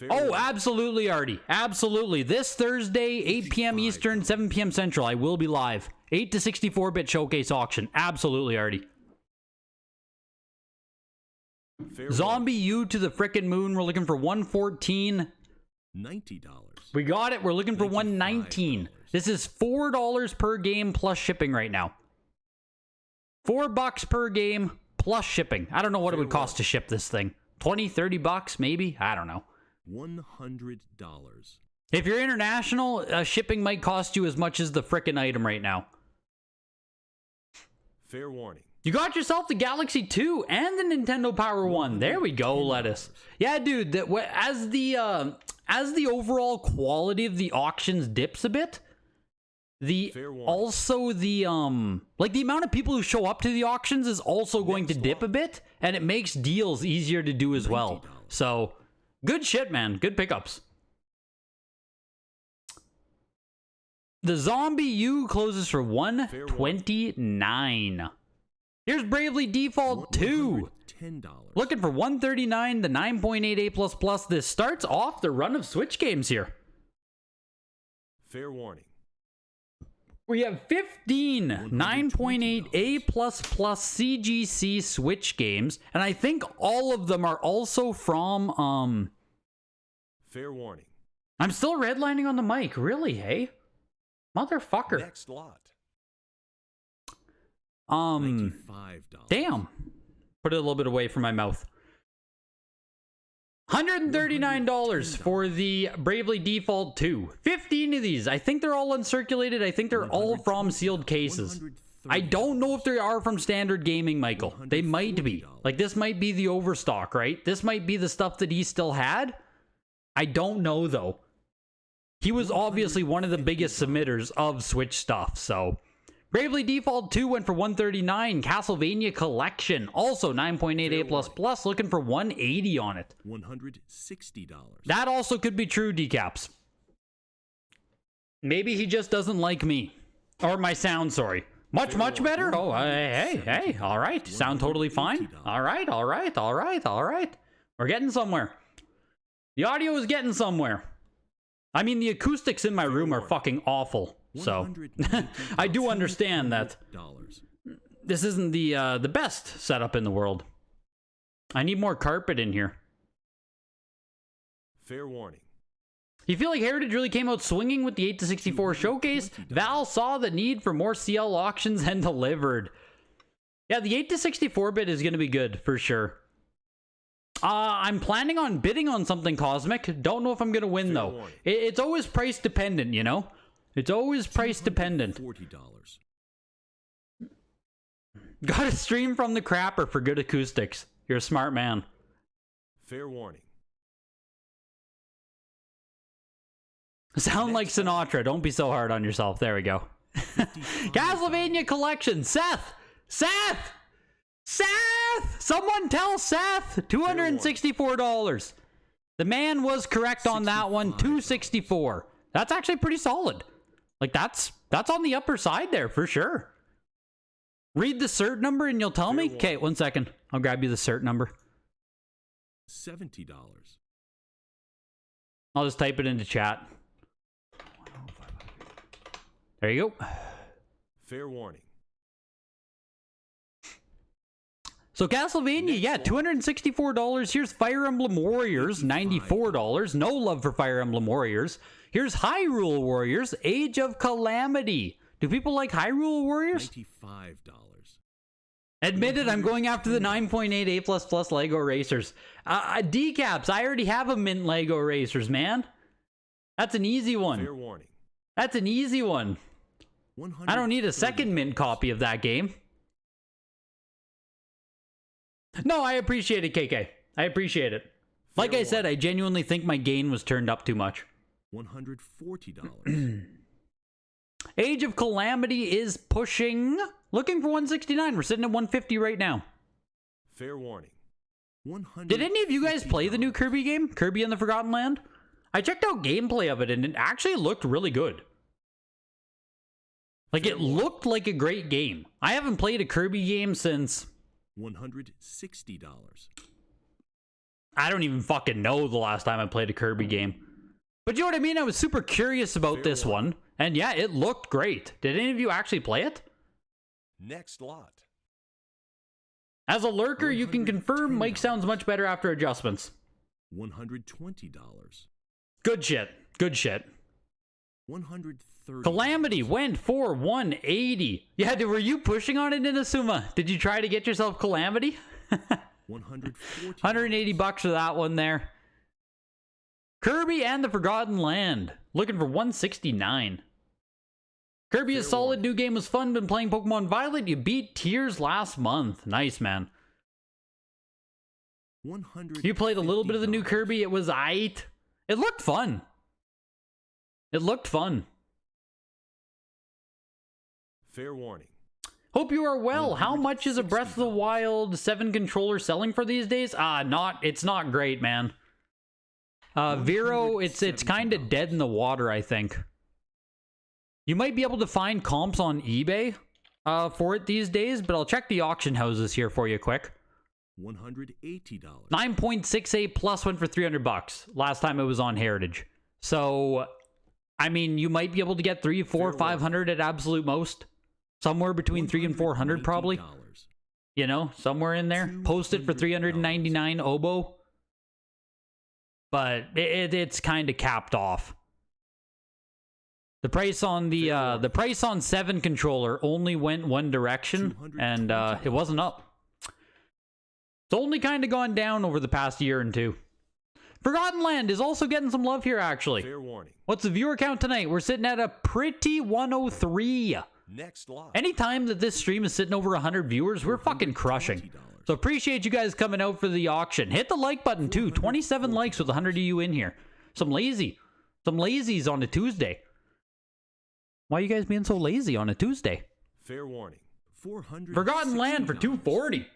Oh, absolutely, Artie. Absolutely. This Thursday, 8 p.m. Eastern, 7 p.m. Central, I will be live. 8 to 64-bit showcase auction. Absolutely, Artie. Zombie U to the frickin' moon. We're looking for $114. $90. We got it. We're looking for $119. This is $4 per game plus shipping right now. $4 per game plus shipping. I don't know what it would cost to ship this thing. 20, 30 bucks maybe? I don't know. $100. If you're international, shipping might cost you as much as the frickin' item right now. Fair warning. You got yourself the Galaxy 2 and the Nintendo Power 1. There we go, Lettuce. Yeah, dude, as the overall quality of the auctions dips a bit, the amount of people who show up to the auctions is also going to dip a bit, and it makes deals easier to do as well. So, good shit, man. Good pickups. The Zombie U closes for $129. Here's Bravely Default 2. Looking for $139, the 9.88++. This starts off the run of Switch games here. Fair warning. We have 15 9.8 A++ CGC Switch games, and I think all of them are also from Fair warning. I'm still redlining on the mic, really, hey? Motherfucker. Next lot. $95. Damn. Put it a little bit away from my mouth. $139 for the Bravely Default 2. 15 of these. I think they're all uncirculated. I think they're all from sealed cases. I don't know if they are from Standard Gaming, Michael. They might be. Like, this might be the overstock, right? This might be the stuff that he still had. I don't know, though. He was obviously one of the biggest submitters of Switch stuff, so... Bravely Default 2 went for $139. Castlevania Collection, also 9.88++, looking for $180 on it. $160. That also could be true, Decaps. Maybe he just doesn't like me. Or my sound, sorry. Much better? Oh, hey, all right. Sound totally fine. All right. We're getting somewhere. The audio is getting somewhere. I mean, the acoustics in my room are fucking awful. So, I do understand that this isn't the best setup in the world. I need more carpet in here. Fair warning. You feel like Heritage really came out swinging with the 8 to 64 showcase? Val saw the need for more CL auctions and delivered. Yeah, the 8 to 64-bit is going to be good, for sure. I'm planning on bidding on something Cosmic. Don't know if I'm going to win, though. It's always price dependent, you know? It's always price dependent. $40. Got a stream from the crapper for good acoustics. You're a smart man. Fair warning. Sound like Sinatra. Don't be so hard on yourself. There we go. Castlevania Collection. Seth! Someone tell Seth! $264. The man was correct on that one. $264. That's actually pretty solid. Like, that's on the upper side there, for sure. Read the cert number and you'll tell me? Okay, 1 second. I'll grab you the cert number. $70. I'll just type it into chat. There you go. Fair warning. So Castlevania, yeah, $264. Here's Fire Emblem Warriors, $94. No love for Fire Emblem Warriors. Here's Hyrule Warriors, Age of Calamity. Do people like Hyrule Warriors? $95. Admit it, I'm going after the 9.8 A++ Lego Racers. Decaps, I already have a mint Lego Racers, man. That's an easy one. Fair warning. That's an easy one. I don't need a second mint copy of that game. No, I appreciate it, KK. I appreciate it. Like I said, I genuinely think my gain was turned up too much. $140. Age of Calamity is pushing. Looking for 169. We're sitting at 150 right now. Fair warning. Did any of you guys play the new Kirby game? Kirby and the Forgotten Land? I checked out gameplay of it and it actually looked really good. Like, it looked like a great game. I haven't played a Kirby game since... $160. I don't even fucking know the last time I played a Kirby game. But you know what I mean? I was super curious about this one. And yeah, it looked great. Did any of you actually play it? Next lot. As a lurker, you can confirm Mike sounds much better after adjustments. $120. Good shit. Good shit. $130. Calamity went for 180. Yeah, were you pushing on it, Inazuma? Did you try to get yourself Calamity? $140. 180 bucks for that one there. Kirby and the Forgotten Land. Looking for 169. Kirby is solid. New game was fun. Been playing Pokemon Violet. You beat Tears last month. Nice, man. You played a little bit of the new Kirby. It was aight. It looked fun. It looked fun. Fair warning. Hope you are well. How much is a Breath of the Wild 7 controller selling for these days? It's not great, man. Vero, it's kind of dead in the water, I think. You might be able to find comps on eBay for it these days, but I'll check the auction houses here for you quick. $180. 9.68 plus went for 300 bucks last time it was on Heritage. So, I mean, you might be able to get 300, 400, 500 at absolute most. Somewhere between 300 and 400 probably. You know, somewhere in there. Posted for 399 oboe. But it's kind of capped off. The price on the price on 7 controller only went one direction, and it wasn't up. It's only kind of gone down over the past year and two. Forgotten Land is also getting some love here, actually. Fair warning. What's the viewer count tonight? We're sitting at a pretty 103. Next lot. Anytime that this stream is sitting over 100 viewers, we're fucking crushing. So appreciate you guys coming out for the auction. Hit the like button too. 27 likes with 100 of you in here. Some lazies on a Tuesday. Why are you guys being so lazy on a Tuesday? Fair warning. Forgotten Land for 240.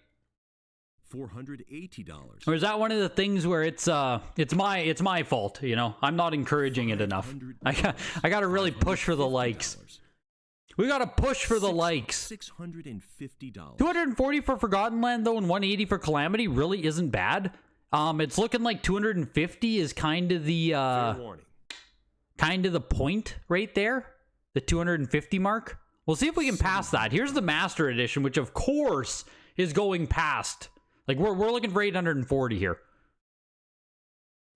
$480. Or is that one of the things where it's my fault, you know? I'm not encouraging it enough. I got to really push for the likes. We got to push for the likes. $650. 240 for Forgotten Land though, and 180 for Calamity really isn't bad. It's looking like 250 is kind of the point right there. The 250 mark. We'll see if we can pass that. Here's the Master Edition, which of course is going past. Like we're looking for 840 here.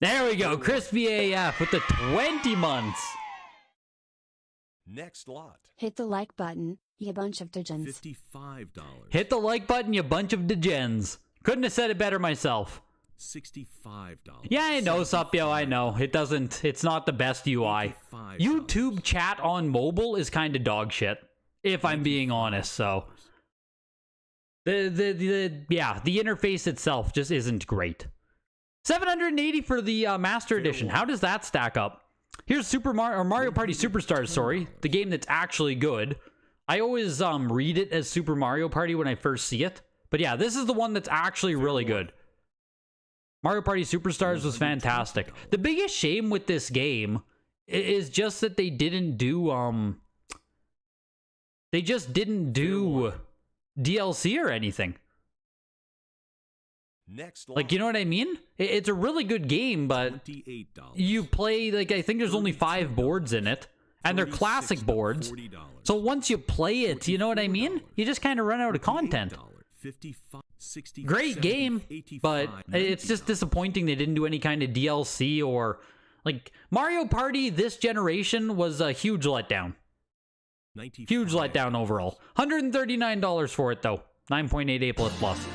There we go. Crispy AF with the 20 months. Next lot. Hit the like button, you bunch of degens. $55. Hit the like button, you bunch of degens. Couldn't have said it better myself. $65. Yeah, I know, Supyo, I know. It's not the best UI. YouTube chat on mobile is kind of dog shit, if I'm being honest, so. The interface itself just isn't great. 780 for the Master Edition. How does that stack up? Here's Mario Party Superstars, sorry. The game that's actually good. I always read it as Super Mario Party when I first see it. But yeah, this is the one that's actually really good. Mario Party Superstars was fantastic. The biggest shame with this game is just that they didn't do they just didn't do DLC or anything. Like, you know what I mean? It's a really good game, but you play, like, I think there's only 5 boards in it, and they're classic boards. So once you play it, you know what I mean? You just kind of run out of content. 60, Great 70, game, 85, but it's just $90. disappointing they didn't do any kind of DLC or like Mario Party this generation was a huge letdown. Huge letdown overall. $139 for it though. 9.88 plus.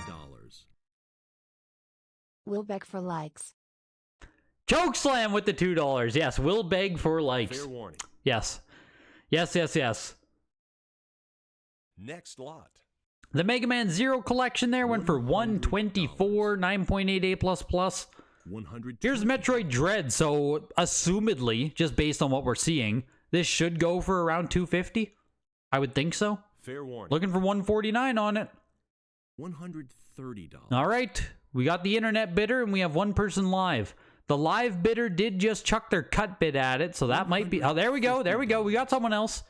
$100. Will beg for likes. Chokeslam with the $2. Yes, will beg for likes. Fair warning. Yes. Yes. Next lot. The Mega Man Zero collection there went for $124, 9.88 plus. 100. Here's Metroid Dread, so assumedly, just based on what we're seeing, this should go for around $250. I would think so. Fair warning. Looking for $149 on it. $130. All right, we got the internet bidder and we have one person live. The live bidder did just chuck their cut bid at it, so that might be... Oh, there we go. We got someone else.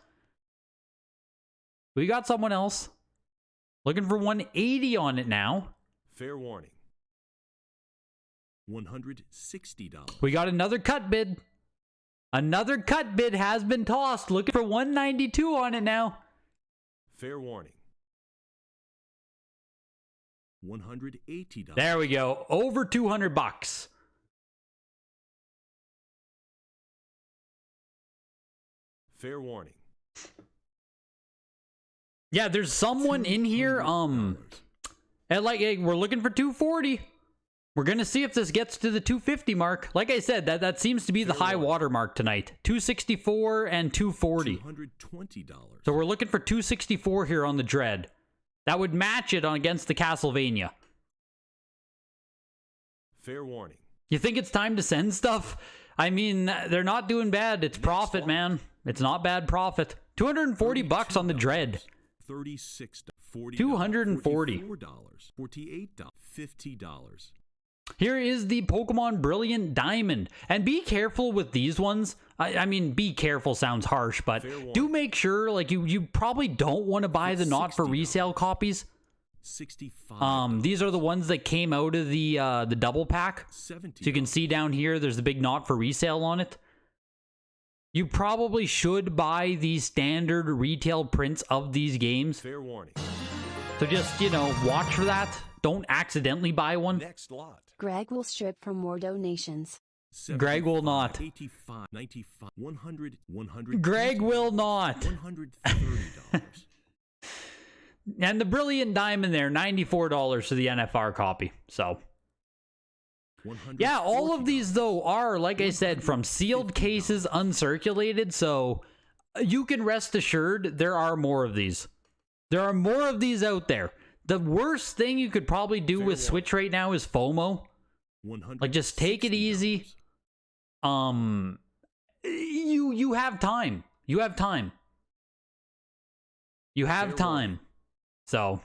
Looking for $180 on it now. Fair warning. $160. We got another cut bid. Another cut bid has been tossed. Looking for $192 on it now. Fair warning. $180. There we go. Over $200. Fair warning. Yeah, there's someone in here. At like we're looking for $240. We're gonna see if this gets to the $250 mark. Like I said, that seems to be the high water mark tonight. $264 and $240. $220. So we're looking for $264 here on the Dread. That would match it on against the Castlevania. Fair warning. You think it's time to send stuff? I mean, they're not doing bad. It's profit, man. It's not bad profit. $240 on the Dread. $36. $40. $240. $44. $48. $50. Here is the Pokemon Brilliant Diamond. And be careful with these ones. I mean, be careful sounds harsh, but do make sure, like, you probably don't want to buy the not for resale copies. $65. These are the ones that came out of the double pack. $70. So you can see down here, there's the big not for resale on it. You probably should buy the standard retail prints of these games. Fair warning. So just, watch for that. Don't accidentally buy one. Next lot. Greg will strip for more donations. Greg will not. 85, 95, 100, 100. Greg will not. $130. And the Brilliant Diamond there, $94 for the NFR copy. So, yeah, all of these, though, are, like I said, from sealed cases, uncirculated. So, you can rest assured there are more of these. There are more of these out there. The worst thing you could probably do with Switch right now is FOMO. Like, just take it easy. You have time. You have time. You have time. So,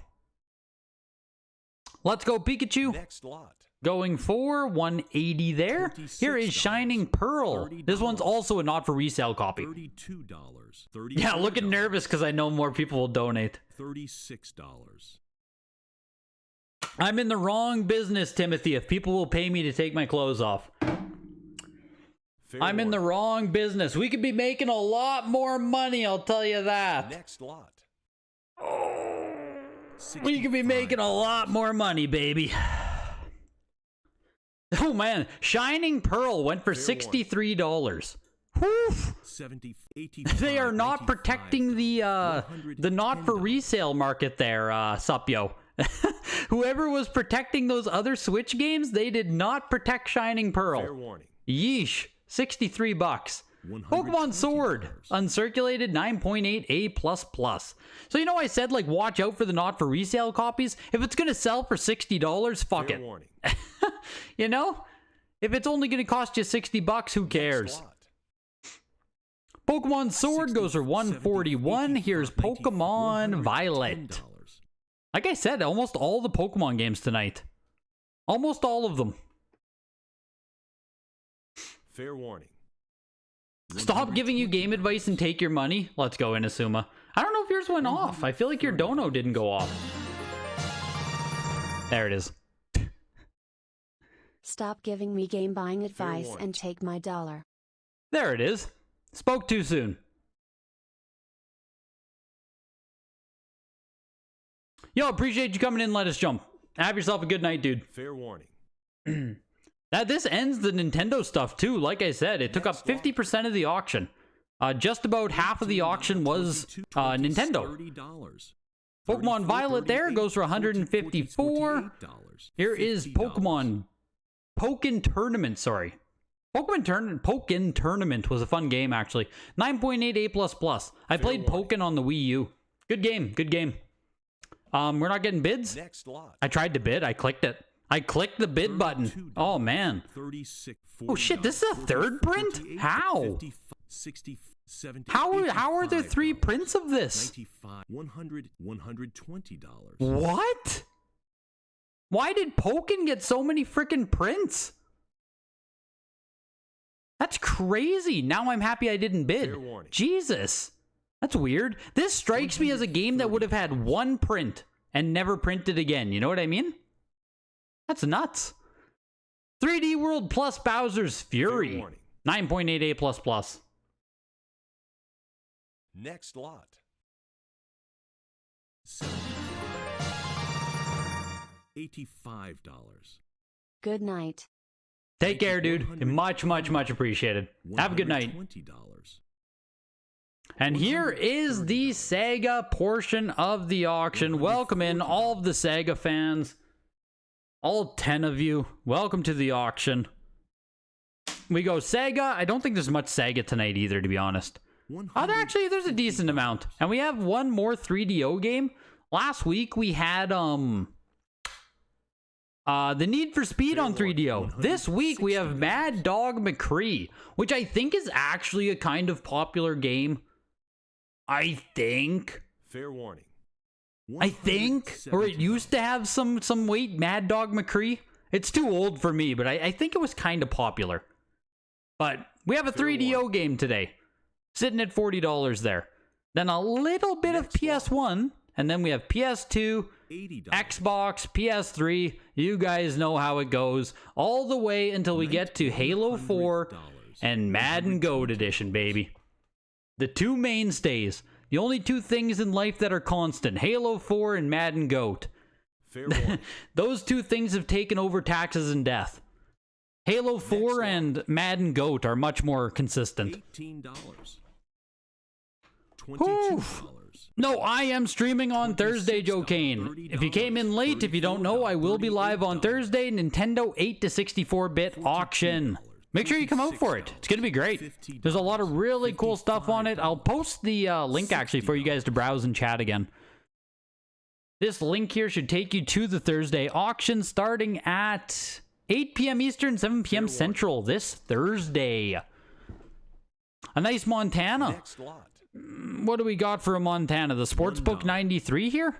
let's go Pikachu. Next lot. Going for 180 there. Here is Shining Pearl. This one's also a not for resale copy. $32. Yeah, looking nervous because I know more people will donate. $36. I'm in the wrong business, Timothy, if people will pay me to take my clothes off. I'm in the wrong business. We could be making a lot more money, I'll tell you that. Next lot. We could be making a lot more money, baby. Oh man, Shining Pearl went for $63. Whew. 70, 85, They are not 95, protecting the not for resale market there, Supyo. Whoever was protecting those other Switch games, they did not protect Shining Pearl. Fair warning. Yeesh, $63. Pokemon Sword, uncirculated 9.8 A++. So I said, like, watch out for the not for resale copies. If it's gonna sell for $60, fuck Fair it. warning. If it's only gonna cost you $60, who cares? Next lot. Pokemon Sword goes for 141. Here's Pokemon Violet. $10. Like I said, almost all the Pokemon games tonight. Almost all of them. Fair warning. Stop giving you game advice and take your money. Let's go, Inazuma. I don't know if yours went off. I feel like your dono didn't go off. There it is. Stop giving me game buying advice and take my dollar. There it is. Spoke too soon. Yo, appreciate you coming in. Let us jump. Have yourself a good night, dude. Fair warning. This ends the Nintendo stuff too. Like I said, it took up 50% of the auction. Just about half of the auction was Nintendo. Pokemon Violet there goes for 154. Here is Pokemon Pokken Tournament, sorry. Pokken Tournament was a fun game, actually. 9.8 A++. I played Pokken on the Wii U. Good game, good game. We're not getting bids? Next lot. I tried to bid, I clicked it. I clicked the bid button. Oh, man. Oh, shit, this is a third print? How? How are there 3 prints of this? $100, $120. What? Why did Pokken get so many freaking prints? That's crazy. Now I'm happy I didn't bid. Jesus. That's weird. This strikes me as a game that would have had 1 print and never printed again. You know what I mean? That's nuts. 3D World plus Bowser's Fury. 9.8 A++. Next lot. $85. Good night. Take care, dude. Much, much, much appreciated. Have a good night. $20. And here is the Sega portion of the auction. Welcome in all of the Sega fans. All 10 of you. Welcome to the auction. We go Sega. I don't think there's much Sega tonight either, to be honest. There's a decent amount. And we have one more 3DO game. Last week we had the Need for Speed on 3DO. This week we have Mad Dog McCree, which I think is actually a kind of popular game. I think. Fair warning. Or it used to have some weight. Mad Dog McCree. It's too old for me, but I think it was kind of popular. But we have a 3DO game today. Sitting at $40 there. Then a little bit of PS1. And then we have PS2, Xbox, PS3. You guys know how it goes. All the way until we get to Halo 4 and Madden GOAT Edition, baby. The 2 mainstays. The only 2 things in life that are constant. Halo 4 and Madden GOAT. Those 2 things have taken over taxes and death. Halo 4 and Madden GOAT are much more consistent. $18. $22. $22. No, I am streaming on Thursday, Joe Kane. If you came in late, if you don't know, I will be live on Thursday. Nintendo 8 to 64-bit auction. Make sure you come out for it. It's going to be great. There's a lot of really cool stuff on it. I'll post the link, actually, for you guys to browse and chat again. This link here should take you to the Thursday auction starting at 8 p.m. Eastern, 7 p.m. Central this Thursday. A nice Montana. Next lot. What do we got for a Montana? The Sportsbook 93 here?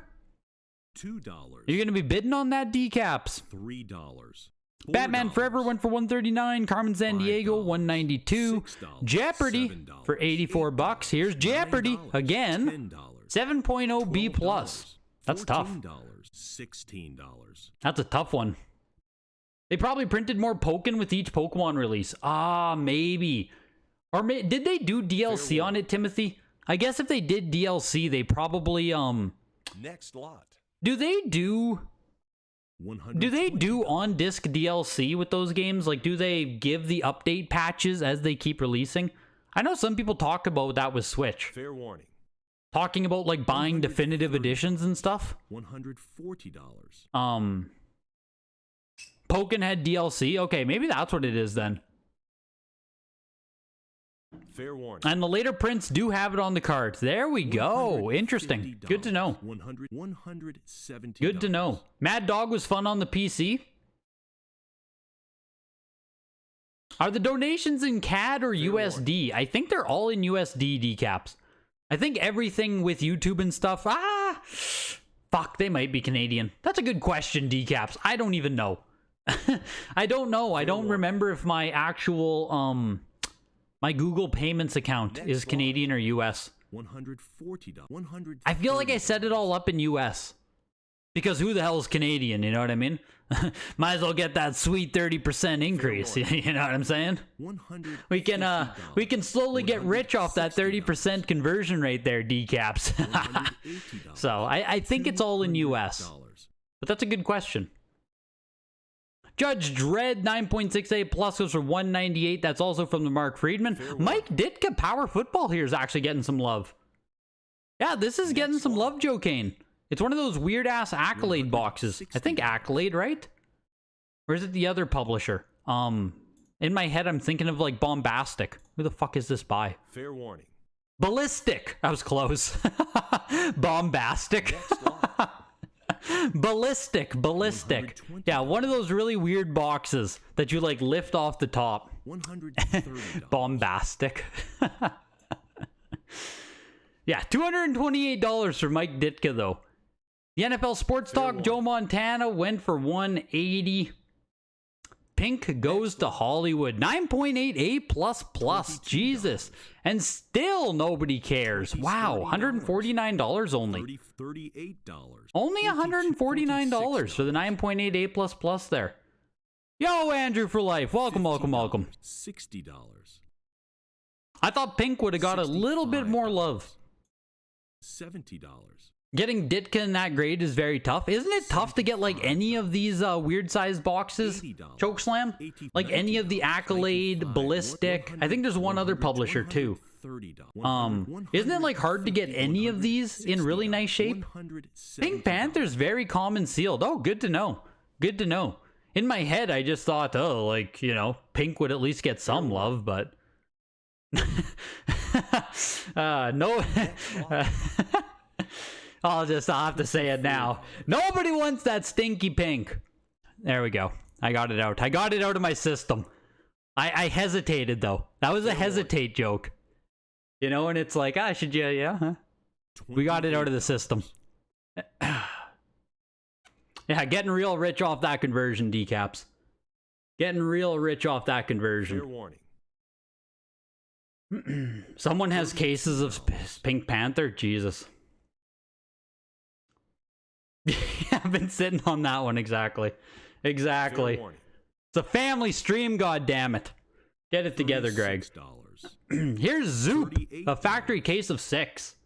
$2. You're going to be bidding on that, decaps. $3. Batman Forever went for $139. Carmen San Diego $192. Jeopardy for $84. Here's Jeopardy again. 7.0 B+. That's tough. $16. That's a tough one. They probably printed more Pokken with each Pokemon release. Maybe. Or did they do DLC on it, Timothy? I guess if they did DLC, they probably Next lot. Do they do on disc DLC with those games? Like, do they give the update patches as they keep releasing? I know some people talk about that with Switch. Fair warning. Talking about like buying definitive editions and stuff. $140. Pokken had DLC. Okay, maybe that's what it is then. Fair warning. And the later prints do have it on the cards. There we go. Interesting. Good to know. $170. Good to know. Mad Dog was fun on the PC. Are the donations in CAD or USD? I think they're all in USD, decaps. I think everything with YouTube and stuff. Fuck, they might be Canadian. That's a good question, decaps. I don't even know. I don't know. I don't remember if my actual my Google Payments account is Canadian or US. $140. I feel like I set it all up in US. Because who the hell is Canadian, you know what I mean? Might as well get that sweet 30% increase, you know what I'm saying? We can slowly get rich off that 30% conversion rate there, decaps. So, I think it's all in US. But that's a good question. Judge Dredd 9.68 plus goes for 198. That's also from the Mark Friedman. Mike Ditka Power Football here is actually getting some love. Yeah, this is getting some love, Joe Kane. It's one of those weird-ass Accolade boxes. I think Accolade, right? Or is it the other publisher? In my head, I'm thinking of, like, Bombastic. Who the fuck is this by? Fair warning. Ballistic! I was close. Bombastic. Ballistic. Yeah, one of those really weird boxes that you, like, lift off the top. $130. Bombastic. Yeah, $228 for Mike Ditka, though. The NFL Sports Talk, Joe Montana went for 180. Pink goes to Hollywood. 9.8 A++. Jesus. And still nobody cares. Wow, $149 only. $38. Only $149 for the 9.8 A++ there. Yo, Andrew for life. Welcome. $60. I thought Pink would have got a little bit more love. $70. Getting Ditka in that grade is very tough. Isn't it tough to get, like, any of these weird-sized boxes? Chokeslam? Like, any of the Accolade, Ballistic. I think there's one other publisher, too. Isn't it, like, hard to get any of these in really nice shape? Pink Panther's very common sealed. Oh, good to know. Good to know. In my head, I just thought, oh, like, you know, Pink would at least get some love, but... no... I'll have to say it now. Nobody wants that stinky Pink. There we go. I got it out. I got it out of my system. I hesitated, though. That was a hesitate joke. You know, and it's like, should you, yeah, huh? We got it out of the system. Yeah, getting real rich off that conversion, decaps. Getting real rich off that conversion. Fair warning. Someone has cases of Pink Panther? Jesus. Yeah, I've been sitting on that one, exactly. It's a family stream, goddammit. Get it together, Greg. Here's Zoop, a factory case of 6.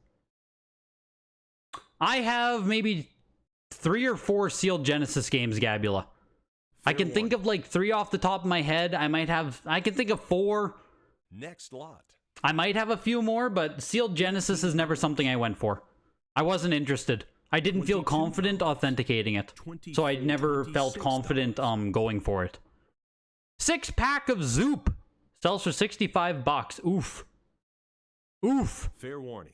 I have maybe 3 or 4 sealed Genesis games, Gabula. I can think of like 3 off the top of my head. I can think of 4. Next lot. I might have a few more, but sealed Genesis is never something I went for. I wasn't interested. I didn't feel confident authenticating it, so I never felt confident going for it. 6-pack of Zoop sells for $65. Oof. Fair warning.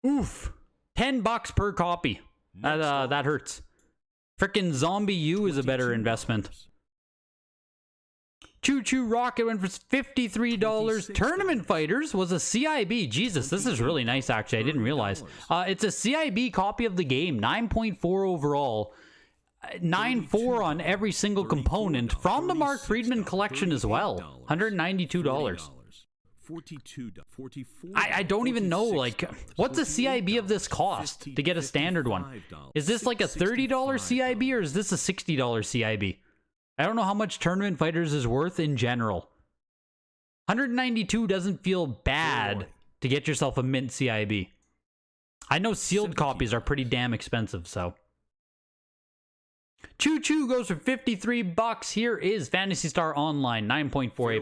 Oof. $10 per copy. That hurts. Frickin' Zombie U is a better investment. Choo Choo Rocket went for $53. Tournament Fighters was a CIB. Jesus, this is really nice, actually. I didn't realize. It's a CIB copy of the game. 9.4 overall. 9.4 on every single component. From the Mark Friedman collection as well. $192. I don't even know, like, what's the CIB of this cost to get a standard one? Is this like a $30 CIB or is this a $60 CIB? I don't know how much Tournament Fighters is worth in general. $192 doesn't feel bad to get yourself a mint CIB. I know sealed copies are pretty damn expensive, so. Choo Choo goes for $53. Here is Phantasy Star Online, 9.4 A++.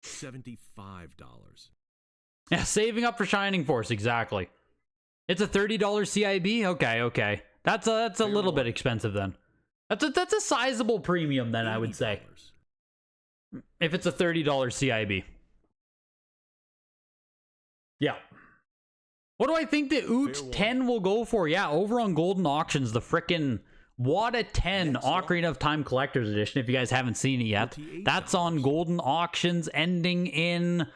$75. Yeah, saving up for Shining Force, exactly. It's a $30 CIB? Okay. That's a little bit expensive then. That's a sizable premium then, I would say. If it's a $30 CIB. Yeah. What do I think the OOT 10 will go for? Yeah, over on Golden Auctions, the frickin' Wada 10 Ocarina of Time Collector's Edition, if you guys haven't seen it yet. That's on Golden Auctions, ending in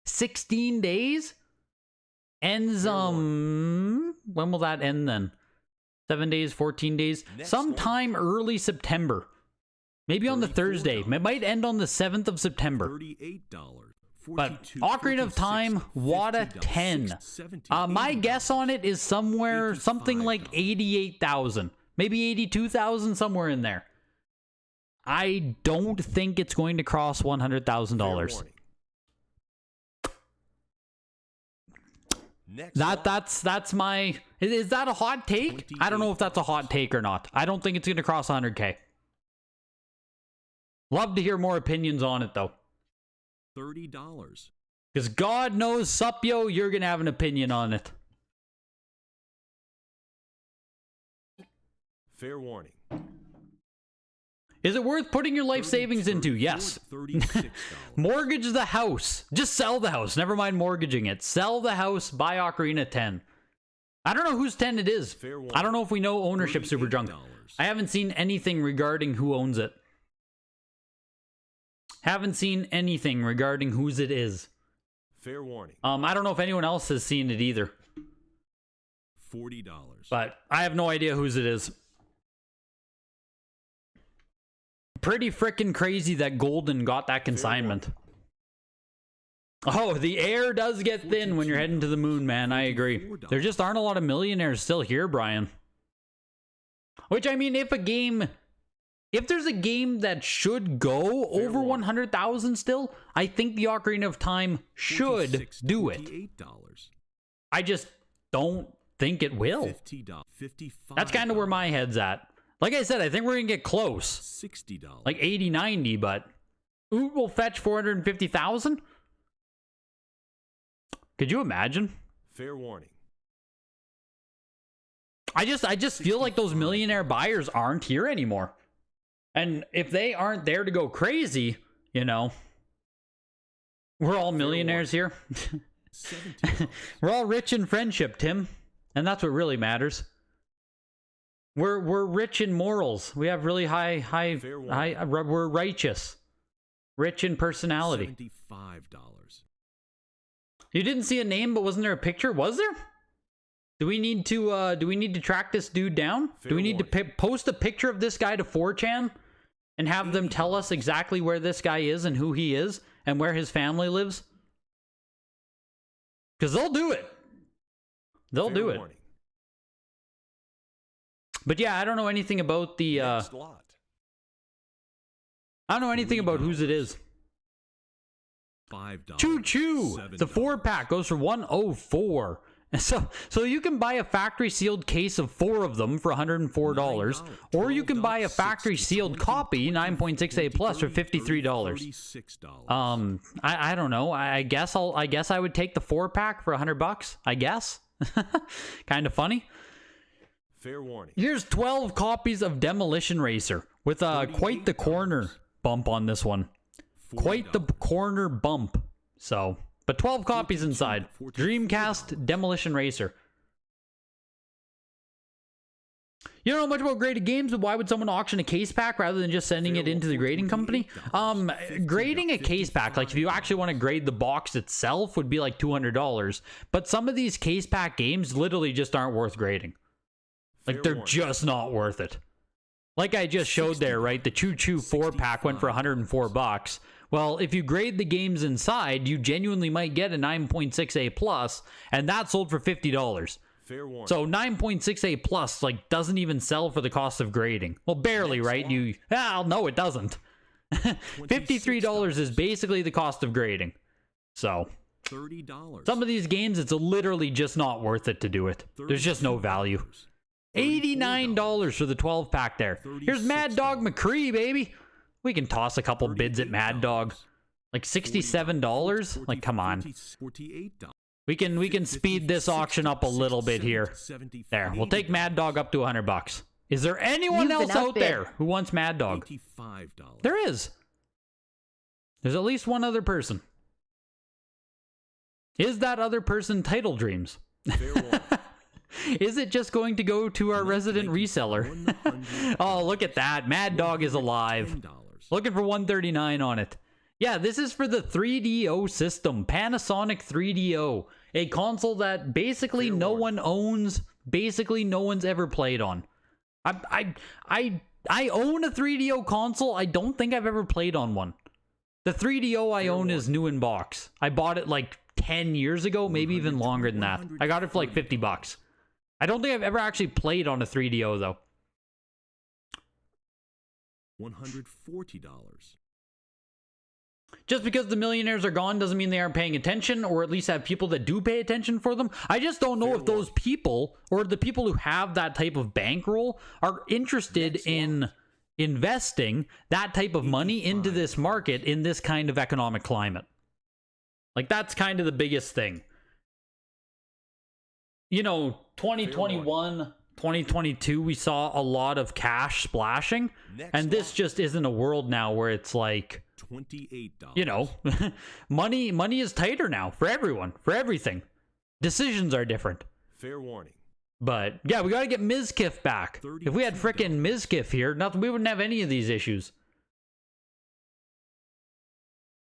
16 days. Ends, when will that end then? 7 days, 14 days? Sometime early September. Maybe on the Thursday. It might end on the 7th of September. But Ocarina of Time, Wada 10. My guess on it is something like 88,000. Maybe 82,000, somewhere in there. I don't think it's going to cross $100,000. That's my... Is that a hot take? I don't know if that's a hot take or not. I don't think it's going to cross 100K. Love to hear more opinions on it, though. $30. Because God knows, Supyo, you're going to have an opinion on it. Fair warning. Is it worth putting your life savings into? Yes. Mortgage the house. Just sell the house. Never mind mortgaging it. Sell the house, buy Ocarina 10. I don't know whose 10 it is. I don't know if we know ownership, Super Junk. I haven't seen anything regarding who owns it. Haven't seen anything regarding whose it is. Fair warning. I don't know if anyone else has seen it either. $40. But I have no idea whose it is. Pretty freaking crazy that Golden got that consignment. Oh, the air does get thin when you're heading to the moon, man. I agree. There just aren't a lot of millionaires still here, Brian. Which, I mean, if there's a game that should go over 100,000 still, I think the Ocarina of Time should do it. I just don't think it will. That's kind of where my head's at. Like I said, I think we're going to get close. $60. Like 80, 90, but Oot will fetch 450,000? Could you imagine? Fair warning. I just feel like those millionaire buyers aren't here anymore. And if they aren't there to go crazy, you know, we're all millionaires here. We're all rich in friendship, Tim. And that's what really matters. We're rich in morals. We have really high, we're righteous. Rich in personality. $75. You didn't see a name, but wasn't there a picture? Was there? Do we need to track this dude down? Do we need to post a picture of this guy to 4chan and have them tell us exactly where this guy is and who he is and where his family lives? Because they'll do it. They'll do it. But yeah, I don't know anything about the I don't know anything about whose it is. $5. Choo choo. The 4-pack goes for $104. So you can buy a factory sealed case of 4 of them for $104, or you can buy a factory sealed copy 9.68 plus for $53. I don't know. I guess I would take the 4-pack for $100. I guess. Kind of funny. Fair warning. Here's 12 copies of Demolition Racer with quite the corner bump on this one. Quite the corner bump. So, but 12 copies inside. Dreamcast Demolition Racer. You don't know much about graded games, but why would someone auction a case pack rather than just sending it into the grading company? Grading a case pack, like if you actually want to grade the box itself, would be like $200. But some of these case pack games literally just aren't worth grading. Like, they're just not worth it. Like I just showed there, right? The Choo Choo 4-pack went for $104. Well, if you grade the games inside, you genuinely might get a 9.68 plus, and that sold for $50. So 9.68 plus, like, doesn't even sell for the cost of grading. Well, barely, right? No, it doesn't. $53 is basically the cost of grading. So $30. Some of these games, it's literally just not worth it to do it. There's just no value. $89 for the 12-pack there. Here's Mad Dog McCree, baby. We can toss a couple bids at Mad Dog. Like $67? Like, come on. We can speed this auction up a little bit here. There, we'll take Mad Dog up to $100. Is there anyone else out there who wants Mad Dog? There is. There's at least one other person. Is that other person Title Dreams? Is it just going to go to our resident reseller? Oh, look at that. Mad Dog is alive. Looking for $139 on it. Yeah, this is for the 3DO system. Panasonic 3DO. A console that basically no one owns. Basically no one's ever played on. I own a 3DO console. I don't think I've ever played on one. The 3DO I own is new in box. I bought it like 10 years ago, maybe even longer than that. I got it for like 50 bucks. I don't think I've ever actually played on a 3DO though. $140. Just because the millionaires are gone doesn't mean they aren't paying attention, or at least have people that do pay attention for them. I just don't know if those people, or the people who have that type of bankroll, are interested in investing that type of money into this market in this kind of economic climate. Like, that's kind of the biggest thing. You know, 2021, 2022, we saw a lot of cash splashing, and this just isn't a world now where it's like, $28. you know, money is tighter now for everyone, for everything. Decisions are different. Fair warning. But yeah, we got to get Mizkif back. If we had frickin' Mizkif here, we wouldn't have any of these issues.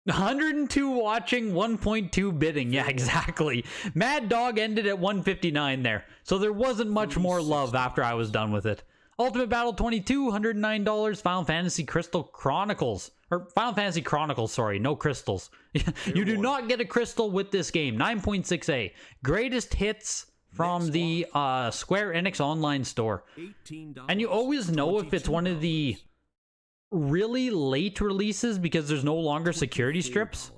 102 watching, 1.2 bidding. Yeah, exactly. Mad Dog ended at 159 there. So there wasn't much more love after I was done with it. Ultimate Battle 22, $109. Final Fantasy Crystal Chronicles. Or Final Fantasy Chronicles, sorry, no crystals. You do not get a crystal with this game. 9.6A. Greatest hits from the Square Enix online store. And you always know if it's one of the really late releases because there's no longer security strips.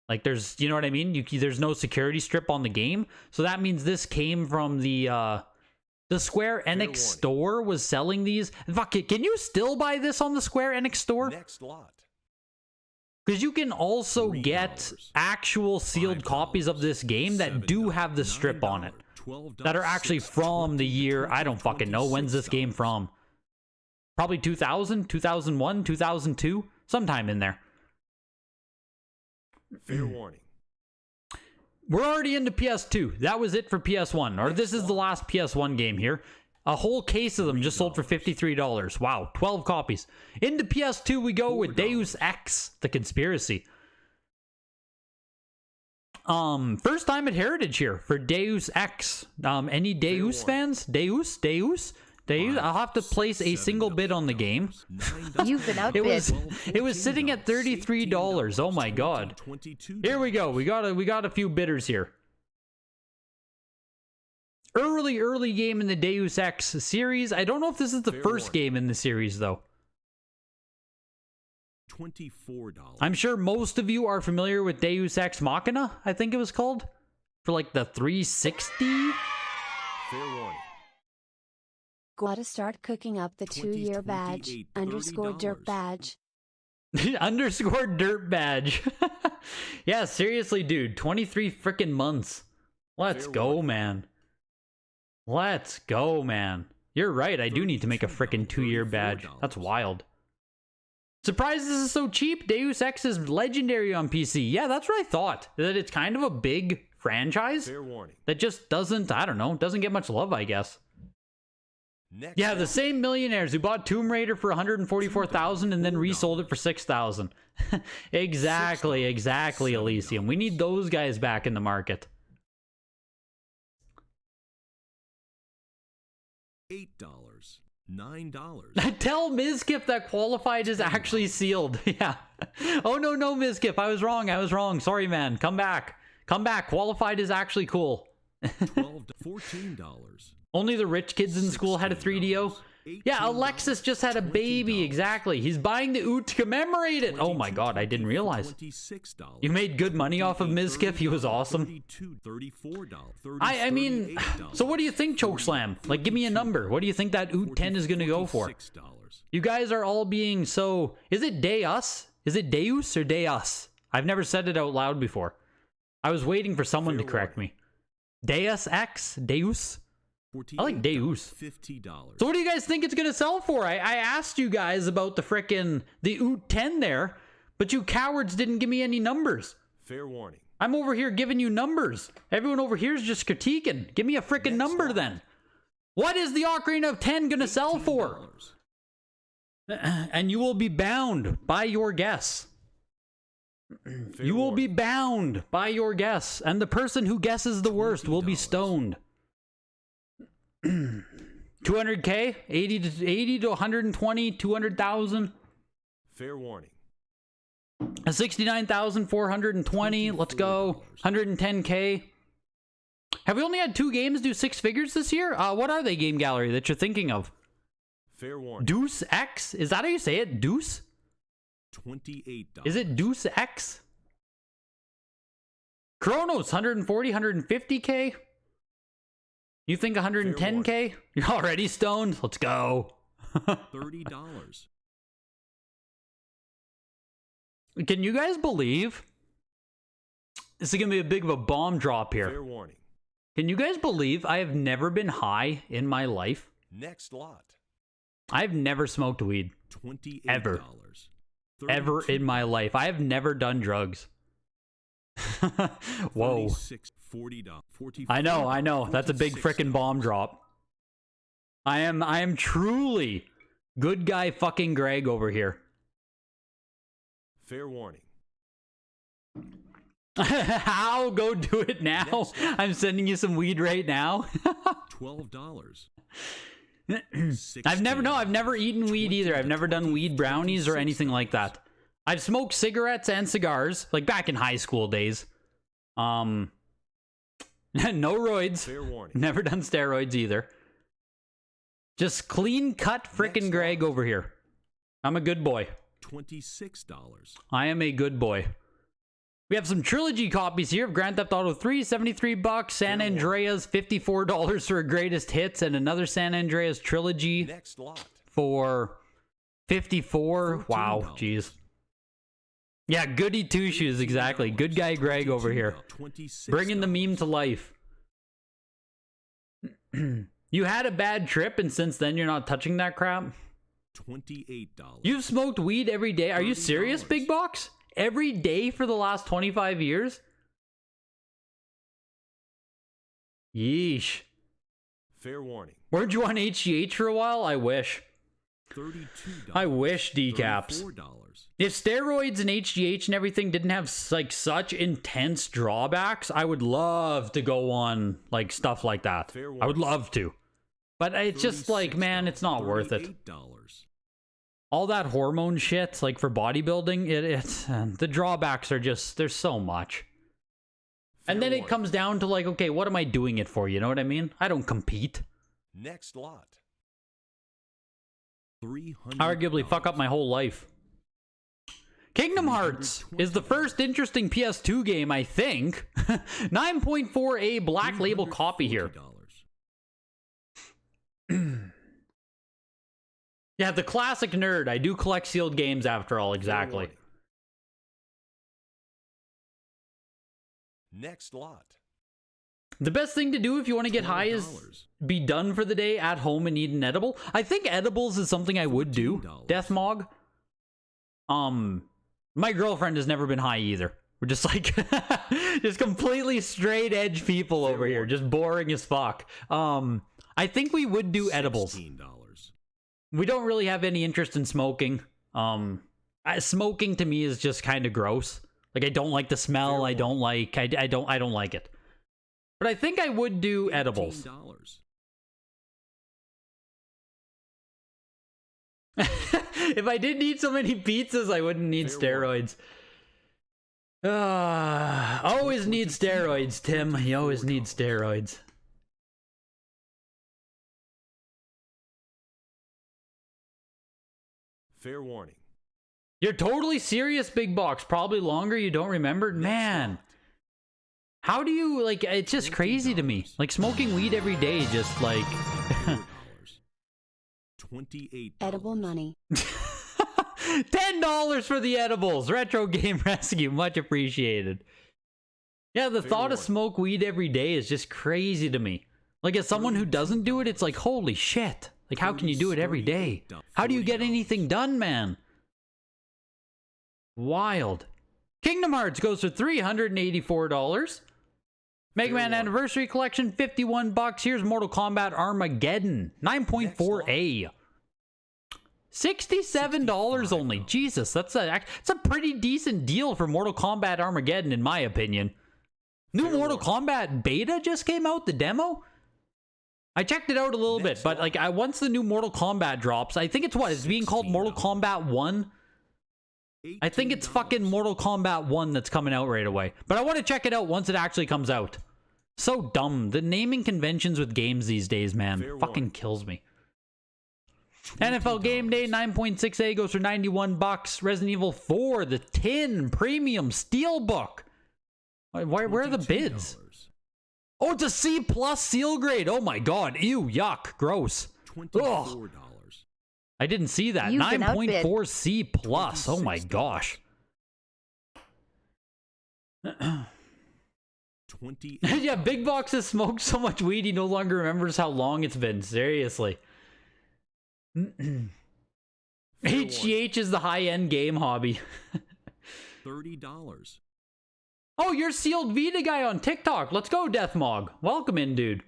Like, there's, you know what I mean? There's no security strip on the game. So that means this came from the Square Enix store was selling these. Fuck it, can you still buy this on the Square Enix store? Next lot. Because you can also get actual sealed copies of this game that do have the strip on it. That are actually from the year, I don't fucking know. When's this game from? Probably 2000, 2001, 2002? Sometime in there. Fair warning. We're already into PS2. That was it for PS1. Or this is the last PS1 game here. A whole case of them just sold for $53. Wow, 12 copies. Into PS2 we go with Deus Ex, The Conspiracy. First time at Heritage here for Deus Ex. Any Deus fans? Deus? I'll have to place a single bid on the game. You've been outbid. It was sitting at $33. Oh my god. Here we go. We got a few bidders here. Early game in the Deus Ex series. I don't know if this is the first game in the series though. $24. I'm sure most of you are familiar with Deus Ex Machina, I think it was called, for like the 360. Fair warning. Gotta start cooking up the 2-year badge, _ dirt badge. Underscore dirt badge. Yeah, seriously, dude. 23 freaking months. Let's go, man. Let's go, man. You're right. I do need to make a freaking 2-year badge. That's wild. Surprised this is so cheap. Deus Ex is legendary on PC. Yeah, that's what I thought. That it's kind of a big franchise that just doesn't, I don't know, doesn't get much love, I guess. Yeah, the same millionaires who bought Tomb Raider for $144,000 and then resold it for $6,000. Exactly, Elysium. We need those guys back in the market. $8. $9. Tell Mizkif that qualified is actually sealed. Yeah. Oh, no, Mizkif. I was wrong. Sorry, man. Come back. Qualified is actually cool. $12 to $14. Only the rich kids in school had a 3DO. Yeah, Alexis just had a baby. Exactly. He's buying the OOT to commemorate it. Oh my god, I didn't realize. You made good money off of Mizkif. He was awesome. I mean, so what do you think, Chokeslam? Like, give me a number. What do you think that OOT 10 is going to go for? You guys are all being so... Is it Deus? Is it Deus or Deus? I've never said it out loud before. I was waiting for someone to correct me. Deus Ex? Deus? I like Deus. $50. So what do you guys think it's going to sell for? I asked you guys about the OOT 10 there, but you cowards didn't give me any numbers. Fair warning. I'm over here giving you numbers. Everyone over here is just critiquing. Give me a freaking number then. What is the Ocarina of 10 going to sell for? And you will be bound by your guess. You will be bound by your guess. And the person who guesses the worst will be stoned. 200K, 80 to 120, 200,000. Fair warning. A 69,420. Let's go. 110K. Have we only had 2 games do 6 figures this year? What are they, Game Gallery, that you're thinking of? Fair warning. Deuce X? Is that how you say it? Deuce? $28. Is it Deuce X? Chronos, 140, 150K? You think 110K? You're already stoned? Let's go. $30. Can you guys believe? This is going to be a big of a bomb drop here. Fair warning. Can you guys believe I have never been high in my life? Next lot. I've never smoked weed. $28. Ever. Ever in my life. I have never done drugs. Whoa. $40. I know. That's a big frickin' bomb drop. I am truly good guy fucking Greg over here. Fair warning. How? Go do it now. I'm sending you some weed right now. $12. I've never eaten weed either. I've never done weed brownies or anything like that. I've smoked cigarettes and cigars, like back in high school days. No roids. Fair warning. Never done steroids either. Just clean cut frickin' Greg over here. I'm a good boy. $26. I am a good boy. We have some trilogy copies here of Grand Theft Auto 3, $73. San Andreas, $54 for greatest hits, and another San Andreas trilogy Next lot. for $54. Wow, $14. jeez. Yeah, goody two shoes, exactly. Good guy Greg over here. $26. Bringing the meme to life. You had a bad trip, and since then you're not touching that crap? $28. You've smoked weed every day? Are you serious, Big Box? Every day for the last 25 years? Yeesh. Fair warning. Weren't you on HGH for a while? I wish. $32. I wish, decaps. $34. If steroids and HGH and everything didn't have like such intense drawbacks, I would love to go on like stuff like that. I would love to. But it's just like, man, it's not worth it. All that hormone shit, like for bodybuilding, it's the drawbacks are just, there's so much. And then it comes down to like, okay, what am I doing it for? You know what I mean? I don't compete. Next lot. $300. Arguably fuck up my whole life. Kingdom Hearts is the first interesting PS2 game, I think. 9.4A black label copy here. Yeah, the classic nerd. I do collect sealed games after all, exactly. Next lot. The best thing to do if you want to get high is be done for the day at home and eat an edible. I think edibles is something I would do. Deathmog. My girlfriend has never been high either. We're just like, just completely straight edge people over here. Just boring as fuck. I think we would do edibles. $16. We don't really have any interest in smoking. Smoking to me is just kind of gross. Like, I don't like the smell. I don't like it. But I think I would do edibles. $18. If I didn't eat so many pizzas, I wouldn't need steroids. Always need steroids, Tim. You always need steroids. Fair warning. You're totally serious, Big Box. Probably longer. You don't remember? Man. How do you, like, it's just crazy to me. Like, smoking weed every day, just like... $28. Edible money. $10 for the edibles. Retro Game Rescue. Much appreciated. Yeah, the thought of smoke weed every day is just crazy to me. Like, as someone who doesn't do it, it's like, holy shit. Like, how can you do it every day? How do you get anything done, man? Wild. Kingdom Hearts goes for $384. Mega Man Anniversary Collection, $51. Here's Mortal Kombat Armageddon, 9.4A. $67 only. Jesus, that's a pretty decent deal for Mortal Kombat Armageddon, in my opinion. New Mortal Kombat beta just came out, the demo? I checked it out a little bit, but like, once the new Mortal Kombat drops, I think it's being called Mortal Kombat 1. I think it's fucking Mortal Kombat 1 that's coming out right away. But I want to check it out once it actually comes out. So dumb. The naming conventions with games these days, man, fucking kills me. NFL Game Day 9.6A goes for $91. Resident Evil 4, the tin premium steelbook. Where are the bids? Oh, it's a C plus seal grade. Oh my god. Ew, yuck, gross. Ugh. I didn't see that. 9.4 C plus. Oh my gosh. Yeah, Big Box has smoked so much weed he no longer remembers how long it's been. Seriously. HGH is the high-end game hobby. $30. Oh, you're Sealed Vita guy on TikTok. Let's go, Deathmog. Welcome in, dude.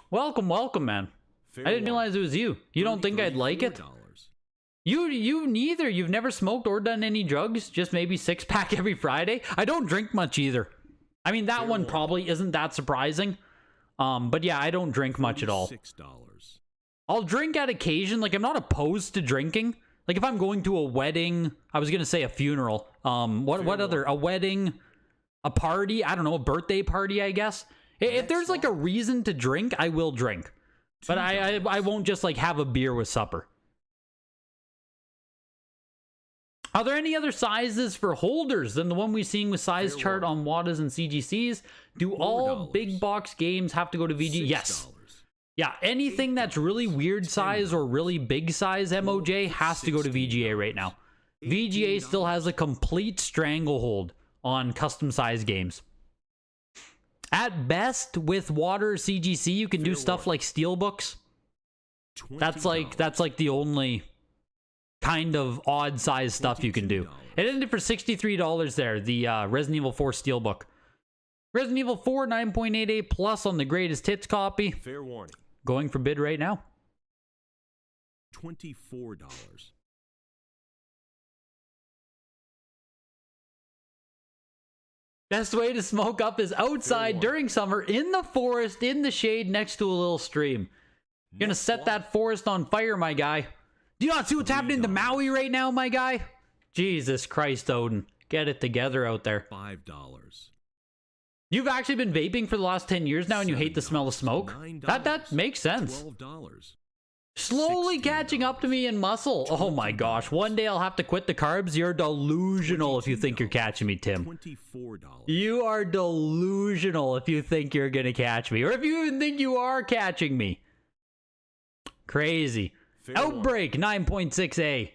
Welcome, man. I didn't realize it was you. You don't think I'd like it? You neither. You've never smoked or done any drugs. Just maybe 6-pack every Friday. I don't drink much either. I mean, that one probably isn't that surprising. But yeah, I don't drink much at all. I'll drink at occasion. Like, I'm not opposed to drinking. Like, if I'm going to a wedding, I was gonna say a funeral. What other? A wedding, a party? I don't know, a birthday party, I guess. If there's like a reason to drink, I will drink. But I won't just like have a beer with supper. Are there any other sizes for holders than the one we're seeing with size chart on WADAs and CGCs? Do all big box games have to go to VG? Yes. Yeah, anything that's really weird size or really big size MOJ has to go to VGA right now. VGA still has a complete stranglehold on custom size games. At best, with Water CGC, you can do stuff like steelbooks. That's like the only kind of odd size stuff you can do. It ended for $63 there, the Resident Evil 4 steelbook. Resident Evil 4 9.88 plus on the greatest hits copy. Fair warning. Going for bid right now. $24. Best way to smoke up is outside during summer, in the forest, in the shade, next to a little stream. You're gonna set that forest on fire, my guy. Do you not see what's happening to Maui right now, my guy? Jesus Christ, Odin. Get it together out there. $5. You've actually been vaping for the last 10 years now and you hate the smell of smoke? That makes sense. $12. Slowly catching up to me in muscle. Oh my gosh. One day I'll have to quit the carbs. You're delusional if you think you're catching me, Tim. $24. You are delusional if you think you're gonna catch me. Or if you even think you are catching me. Crazy. Outbreak 9.6A.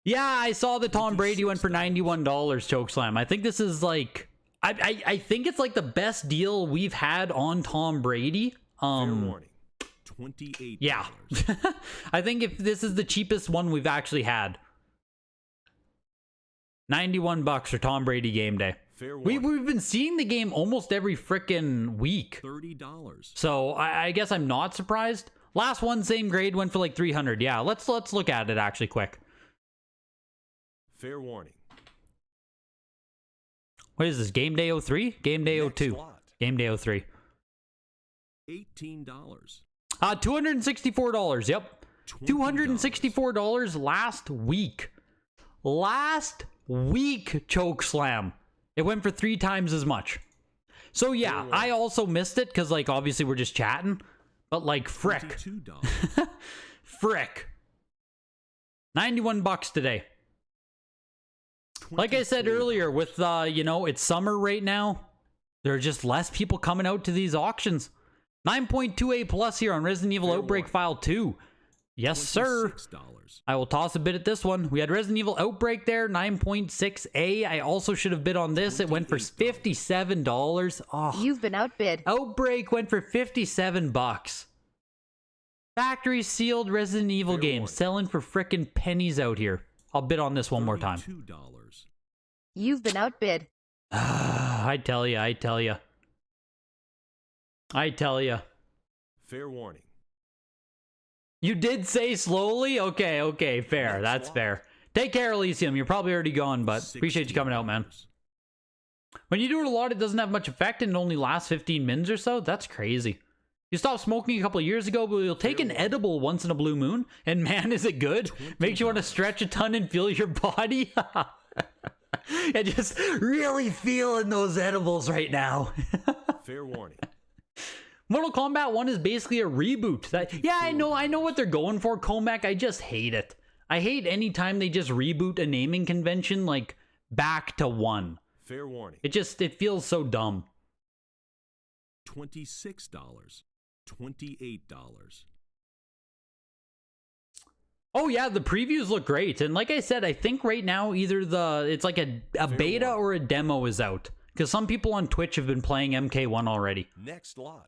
Yeah, I saw the Tom Brady one for $91, Chokeslam. I think this is like... I think it's like the best deal we've had on Tom Brady. $28. Yeah. I think if this is the cheapest one we've actually had. $91 for Tom Brady game day. We've been seeing the game almost every frickin' week. $30. So I guess I'm not surprised. Last one, same grade, went for like 300. Yeah, let's look at it actually quick. Fair warning. What is this? Game Day 03? Game Day 02. Game Day 03. $18. $264. Yep. $264 last week. Last week, Chokeslam. It went for 3 times as much. So yeah, I also missed it because like obviously we're just chatting. But like frick. Frick. $91 today. Like I said earlier, with, you know, it's summer right now. There are just less people coming out to these auctions. 9.2A plus here on Resident Evil Outbreak File 2. Yes, sir. I will toss a bid at this one. We had Resident Evil Outbreak there, 9.6A. I also should have bid on this. It went for $57. Oh, You've been outbid. Outbreak went for $57. Factory sealed Resident Evil games selling for frickin' pennies out here. I'll bid on this one more time. You've been outbid. I tell you. Fair warning. You did say slowly? Okay, fair. That's fair. Take care, Elysium. You're probably already gone, but appreciate you coming out, man. When you do it a lot, it doesn't have much effect and it only lasts 15 mins or so? That's crazy. You stopped smoking a couple of years ago, but you'll take an edible once in a blue moon. And man, is it good? Makes you want to stretch a ton and feel your body. And just really feeling those edibles right now. Fair warning. Mortal Kombat 1 is basically a reboot. Yeah, I know what they're going for, Comac. I just hate it. I hate any time they just reboot a naming convention, like, back to 1. Fair warning. It feels so dumb. $26. $28. Oh yeah, the previews look great. And like I said, I think right now either it's like a beta or a demo is out. Because some people on Twitch have been playing MK1 already. Next lot.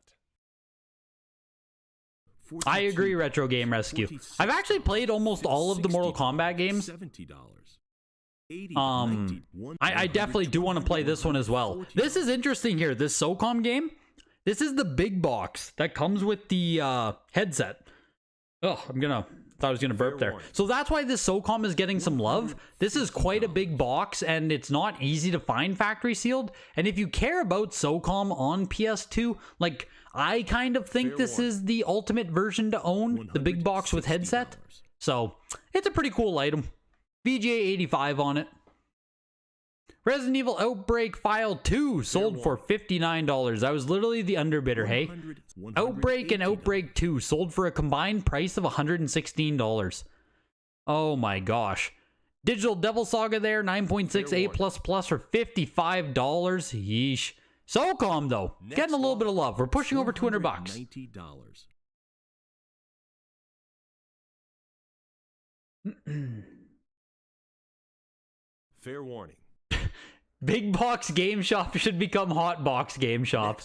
I agree, Retro Game Rescue. I've actually played almost all of the Mortal Kombat games. $70. I definitely do want to play this one as well. This is interesting here. This SOCOM game. This is the big box that comes with the headset. Oh, thought I was gonna burp there. So that's why this SOCOM is getting some love. This is quite a big box, and it's not easy to find factory sealed. And if you care about SOCOM on PS2, like, I kind of think this is the ultimate version to own, the big box with headset. So it's a pretty cool item. VGA 85 on it. Resident Evil Outbreak File 2 sold for $59. That was literally the underbidder, hey? Outbreak and Outbreak 2 sold for a combined price of $116. Oh my gosh. Digital Devil Saga there, 9.68++ for $55. Yeesh. SOCOM though, getting a little bit of love. We're pushing over $200. Fair warning. Big Box Game Shop should become Hot Box Game Shop.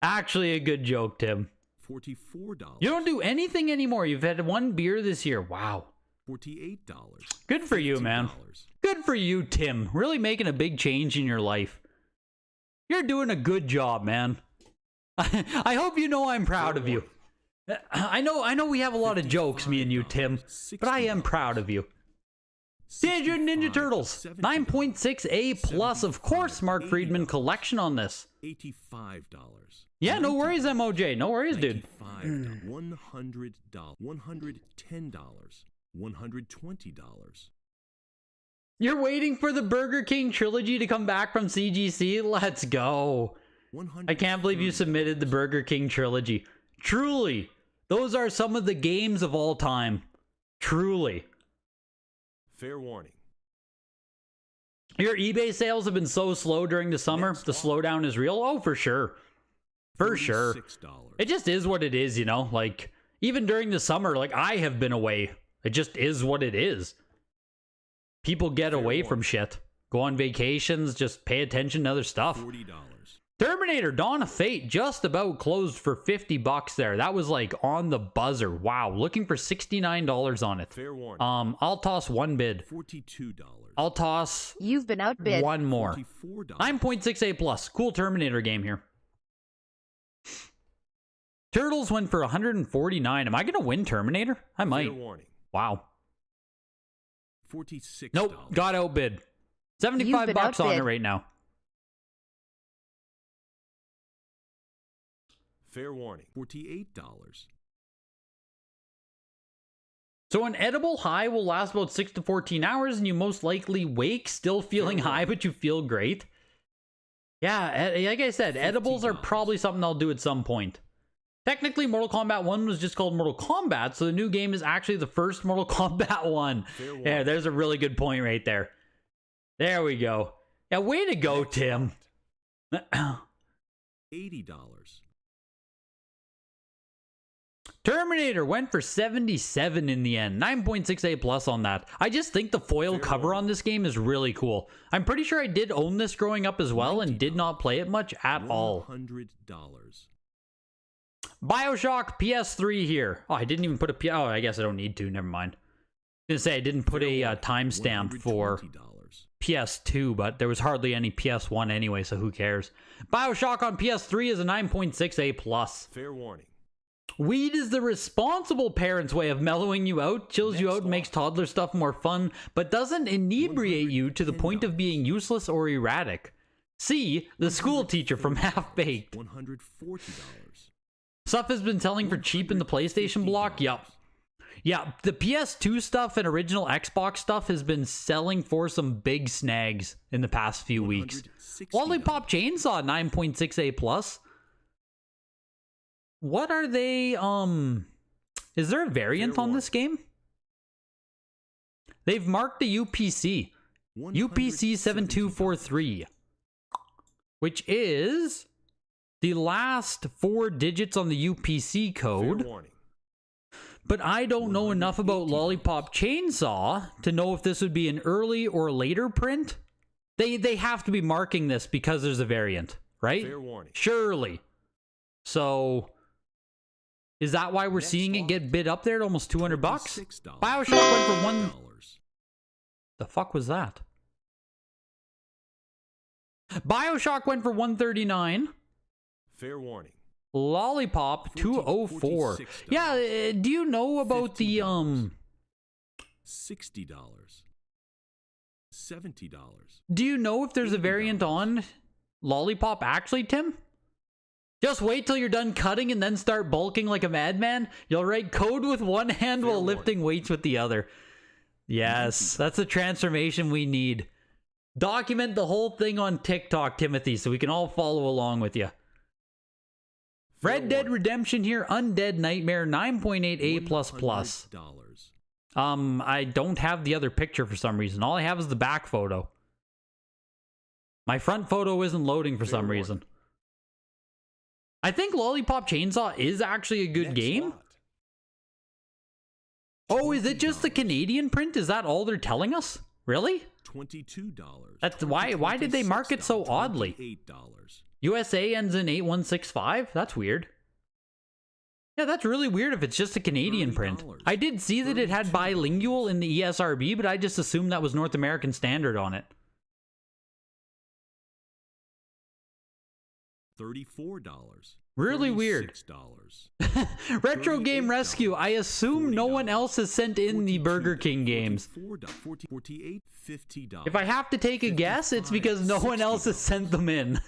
Actually a good joke, Tim. $44. You don't do anything anymore. You've had one beer this year. Wow. $48. Good for you, man. Good for you, Tim. Really making a big change in your life. You're doing a good job, man. I hope you know I'm proud of you. I know we have a lot of jokes, me and you, Tim, but I am proud of you. Teenage Mutant Ninja Turtles, 9.6A+, of course, Mark Friedman collection on this. $85. Yeah, no worries, MOJ. No worries, dude. $100. $110. $120. You're waiting for the Burger King trilogy to come back from CGC? Let's go. I can't believe you submitted the Burger King trilogy. Truly, those are some of the games of all time. Truly. Fair warning. Your eBay sales have been so slow during the summer. The slowdown is real. Oh, for sure. For sure. It just is what it is, you know? Like, even during the summer, like, I have been away. It just is what it is. People get away from shit. Go on vacations, just pay attention to other stuff. $40. Terminator Dawn of Fate just about closed for $50 there. That was like on the buzzer. Wow, looking for $69 on it. Fair warning. I'll toss one bid. $42. I'll toss You've been outbid. one more. $44. 9.6A+. Cool Terminator game here. Turtles went for $149. Am I gonna win Terminator? I might. Fair warning. Wow. $46. Nope, got outbid. $75 on it right now. Fair warning. $48. So an edible high will last about 6 to 14 hours, and you most likely wake still feeling high, but you feel great. Yeah, like I said, edibles are probably something I'll do at some point. Technically, Mortal Kombat 1 was just called Mortal Kombat, so the new game is actually the first Mortal Kombat 1. Yeah, there's a really good point right there. There we go. Yeah, way to go, Tim. $80. Terminator went for 77 in the end. 9.6A+ on that. I just think the foil cover on this game is really cool. I'm pretty sure I did own this growing up as well and did not play it much at all. $100. BioShock PS3 here. Oh, I didn't even put a oh, I guess I don't need to. Never mind. I was gonna say I didn't put a timestamp for PS2, but there was hardly any PS1 anyway, so who cares? BioShock on PS3 is a 9.6A+. Fair warning. Weed is the responsible parent's way of mellowing you out, chills you out, and makes toddler stuff more fun, but doesn't inebriate you to the point of being useless or erratic. See the school teacher from Half-Baked. $140. Stuff has been selling for cheap in the PlayStation block. Yup. Yeah, the PS2 stuff and original Xbox stuff has been selling for some big snags in the past few weeks. Lollipop Chainsaw 9.6A plus. What are they, is there a variant on this game? They've marked the UPC. UPC 7243. Which is the last 4 digits on the UPC code. But I don't know enough about Lollipop Chainsaw to know if this would be an early or later print. They have to be marking this because there's a variant, right? Surely. So, is that why we're seeing it get bid up there at almost 200 bucks? BioShock went for $1. The fuck was that? BioShock went for $139. Fair warning. Lollipop 204. Yeah, do you know about the $60. $70. Do you know if there's a variant on Lollipop actually, Tim? Just wait till you're done cutting and then start bulking like a madman. You'll write code with one hand while lifting weights with the other. Yes, that's the transformation we need. Document the whole thing on TikTok, Timothy, so we can all follow along with you. Red Dead Redemption here, Undead Nightmare, 9.8A++. I don't have the other picture for some reason. All I have is the back photo. My front photo isn't loading for some reason. I think Lollipop Chainsaw is actually a good game. Oh, is it just the Canadian print? Is that all they're telling us? Really? $22. That's why did they mark it so oddly? $8. USA ends in 8165? That's weird. Yeah, that's really weird if it's just a Canadian print. I did see that it had bilingual in the ESRB, but I just assumed that was North American standard on it. $34. Really weird. Retro Game Rescue. I assume no one else has sent in the Burger King games. If I have to take a guess, it's because no one else has sent them in.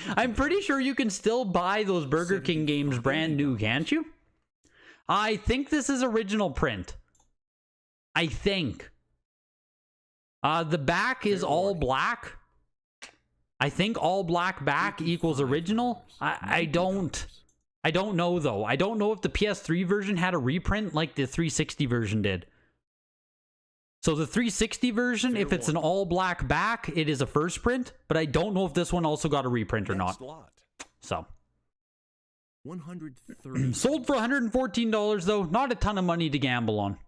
I'm pretty sure you can still buy those Burger King games brand new, can't you? I think this is original print. I think. The back is all black. I think all black back equals original. I don't know though. I don't know if the PS3 version had a reprint like the 360 version did. So the 360 version, if it's an all black back, it is a first print, but I don't know if this one also got a reprint or not. So. Sold for $114 though. Not a ton of money to gamble on.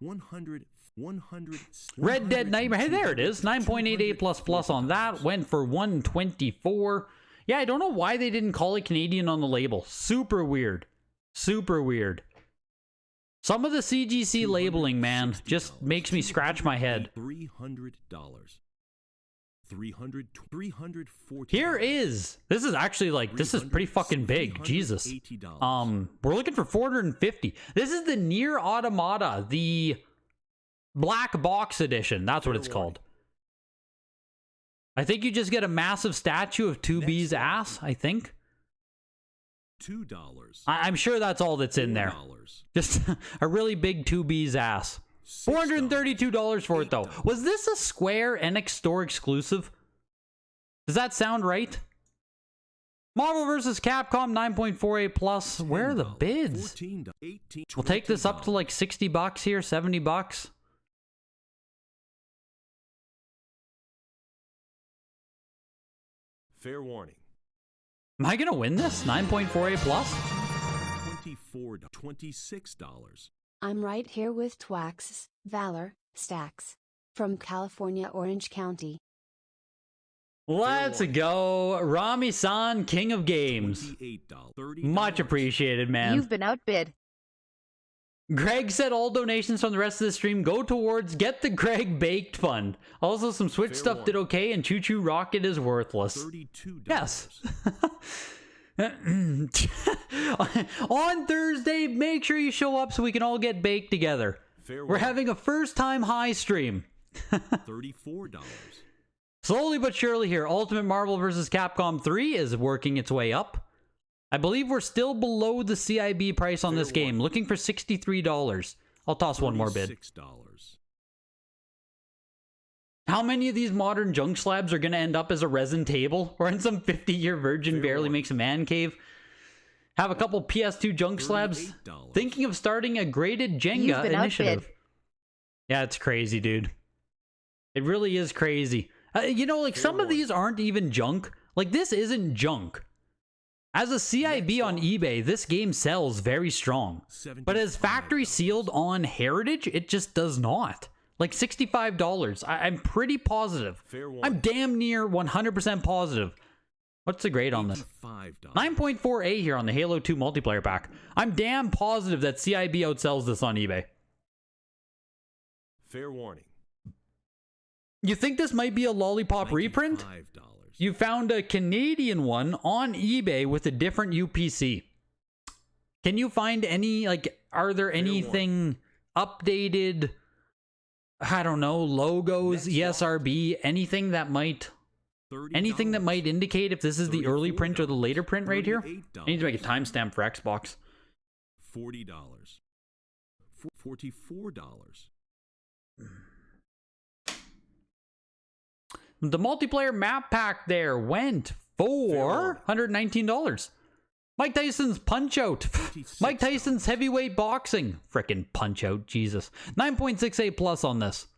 Red Dead Nightmare. Hey, there it is. 9.88++ on that. Went for $124. Yeah, I don't know why they didn't call it Canadian on the label. Super weird. Super weird. Some of the CGC labeling, man, just makes me scratch my head. $300. Here is. This is actually like, this is pretty fucking big. Jesus. We're looking for $450. This is the Nier Automata, the Black Box Edition. That's what it's called. I think you just get a massive statue of 2B's ass, I think. $2. I'm sure that's all that's in there. Just a really big 2B's ass. $432 for it, though. Was this a Square Enix store exclusive? Does that sound right? Marvel vs. Capcom 9.48+. Where are the bids? We'll take this up to like 60 bucks here, 70 bucks. Fair warning. Am I gonna win this? 9.48+? $26. I'm right here with Twax, Valor, Stacks. From California, Orange County. Let's go. Rami-san, King of Games. Much appreciated, man. You've been outbid. Greg said all donations from the rest of the stream go towards Get the Greg Baked Fund. Also, some Switch stuff did okay, and Choo Choo Rocket is worthless. $32. Yes. On Thursday, make sure you show up so we can all get baked together. We're having a first-time high stream. $34. Slowly but surely here, Ultimate Marvel vs. Capcom 3 is working its way up. I believe we're still below the CIB price on this game. Looking for $63. I'll toss one more bid. $6. How many of these modern junk slabs are going to end up as a resin table? Or in some 50-year virgin barely makes a man cave? Have a couple PS2 junk slabs? Thinking of starting a graded Jenga initiative. Outbid. Yeah, it's crazy, dude. It really is crazy. You know, like, some of these aren't even junk. Like, this isn't junk. As a CIB on eBay, this game sells very strong. But as factory sealed on Heritage, it just does not. Like $65. I'm pretty positive. I'm damn near 100% positive. What's the grade on this? 9.4A here on the Halo 2 multiplayer pack. I'm damn positive that CIB outsells this on eBay. Fair warning. You think this might be a Lollipop reprint? You found a Canadian one on eBay with a different UPC. Can you find any, like, are there anything updated, I don't know, logos, ESRB, anything that might indicate if this is the early print or the later print right here? I need to make a timestamp for Xbox. $40. $44. The multiplayer map pack there went for $119. Mike Tyson's Punch-Out. Mike Tyson's Heavyweight Boxing. Frickin' Punch-Out, Jesus. 9.68 plus on this.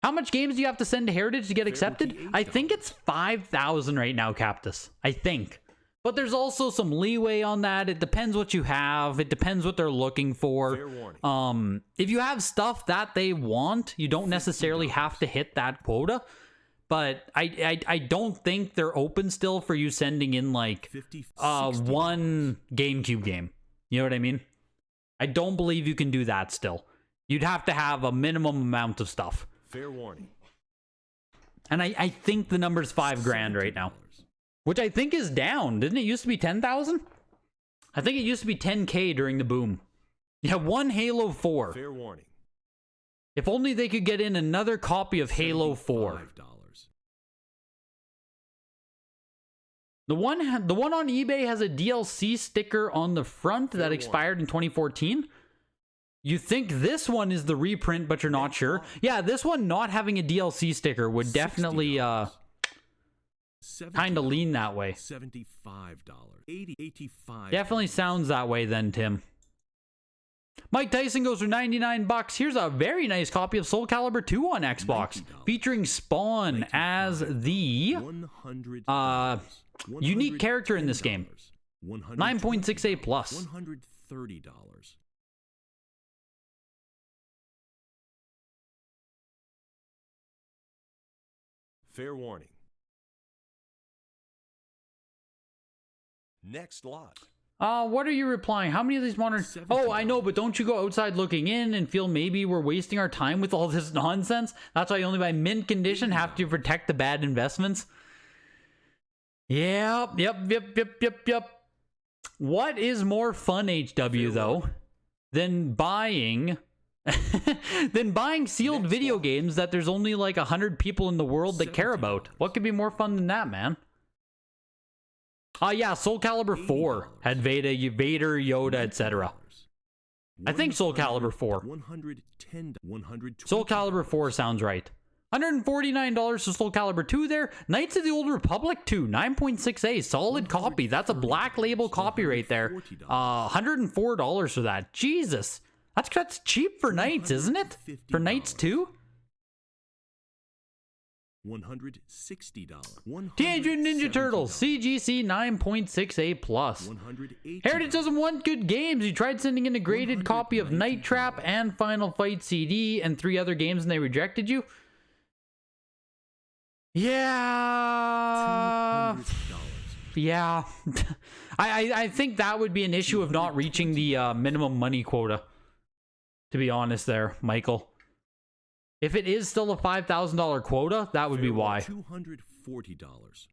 How much games do you have to send to Heritage to get accepted? I think it's 5,000 right now, Captus. I think. But there's also some leeway on that. It depends what you have. It depends what they're looking for. If you have stuff that they want, you don't necessarily have to hit that quota. But I don't think they're open still for you sending in, like, one GameCube game. You know what I mean? I don't believe you can do that still. You'd have to have a minimum amount of stuff. Fair warning. And I think the number's $5,000 right now. Which I think is down. Didn't it used to be 10,000? I think it used to be 10K during the boom. Yeah, one Halo 4. Fair warning. If only they could get in another copy of Halo 4. The one on eBay has a DLC sticker on the front that expired in 2014. You think this one is the reprint, but you're not sure. Yeah, this one not having a DLC sticker would definitely kind of lean that way. $75. $85. Definitely sounds that way then, Tim. Mike Tyson goes for $99. Here's a very nice copy of Soul Calibur 2 on Xbox, featuring Spawn as the unique character in this game. 9.68 plus. $130. Fair warning. Next lot. What are you replying? How many of these modern... Oh, I know, but don't you go outside looking in and feel maybe we're wasting our time with all this nonsense? That's why only by mint condition have to protect the bad investments. Yep. What is more fun, HW, though, than buying... than buying sealed video games that there's only like 100 people in the world that care about? What could be more fun than that, man? Yeah, Soul Calibur 4 had Vader, Yoda, etc. I think Soul Calibur 4. Soul Calibur 4 sounds right. $149 for Soul Calibur 2 there. Knights of the Old Republic 2, 9.6A, solid copy. That's a black label copy right there. $104 for that. Jesus. That's cheap for Knights, isn't it? For Knights 2? $160. Teenage Mutant Ninja Turtles, CGC 9.6A plus. Heritage doesn't want good games. You tried sending in a graded copy of Night Trap and Final Fight CD and 3 other games and they rejected you? Yeah. Yeah. I think that would be an issue of not reaching the minimum money quota. To be honest there, Michael. If it is still a $5,000 quota, that would be why. $240.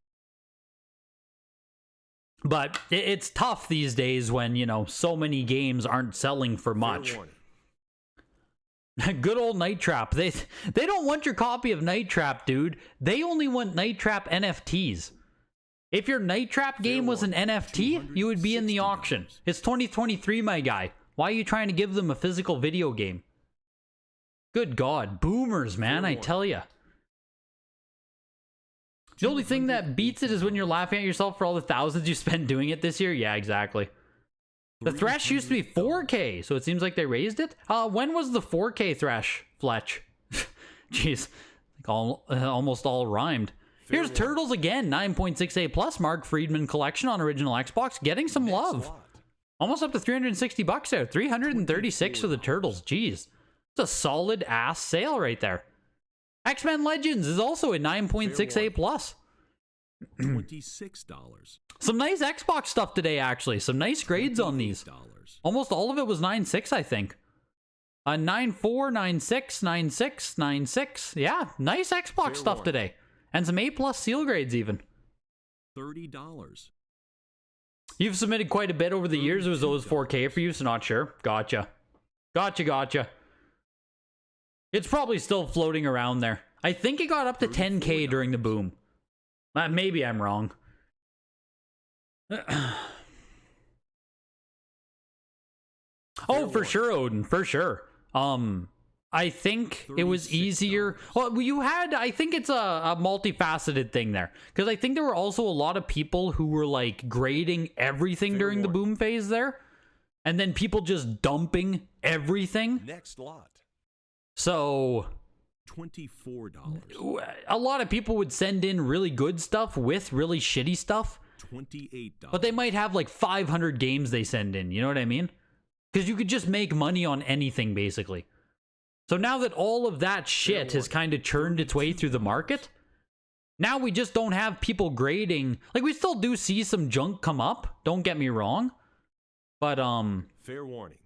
But it's tough these days when, you know, so many games aren't selling for much. Good old Night Trap. They don't want your copy of Night Trap, dude. They only want Night Trap NFTs. If your Night Trap game was an NFT, you would be in the auction. It's 2023, my guy. Why are you trying to give them a physical video game? Good God. Boomers, man, I tell ya. The only thing that beats it is when you're laughing at yourself for all the thousands you spent doing it this year. Yeah, exactly. The Thresh used to be 4K, so it seems like they raised it. When was the 4K Thresh, Fletch? Jeez, almost all rhymed. Here's Turtles again, 9.68 plus Mark Friedman collection on original Xbox, getting some love. Almost up to 360 bucks there. 336 for the Turtles. Jeez, it's a solid ass sale right there. X-Men Legends is also a 9.68 plus. $26. Some nice Xbox stuff today, actually. Some nice grades on these. Almost all of it was 9.6, I think. 9.4, 9.6, 9.6, 9.6. Yeah, nice Xbox stuff today. And some A plus seal grades even. $30. You've submitted quite a bit over the years. It was always 4K for you, so not sure. Gotcha. Gotcha. It's probably still floating around there. I think it got up to 10K during the boom. Maybe I'm wrong. Oh, for sure, Odin. For sure. I think it was easier. Well, you had, I think it's a multifaceted thing there. Because I think there were also a lot of people who were like grading everything during the boom phase there. And then people just dumping everything. Next lot. So $24. a lot of people would send in really good stuff with really shitty stuff. $28. But they might have like 500 games they send in. You know what I mean? Because you could just make money on anything, basically. So now that all of that shit has kind of churned its way through the market, now we just don't have people grading. Like, we still do see some junk come up. Don't get me wrong. But, fair warning.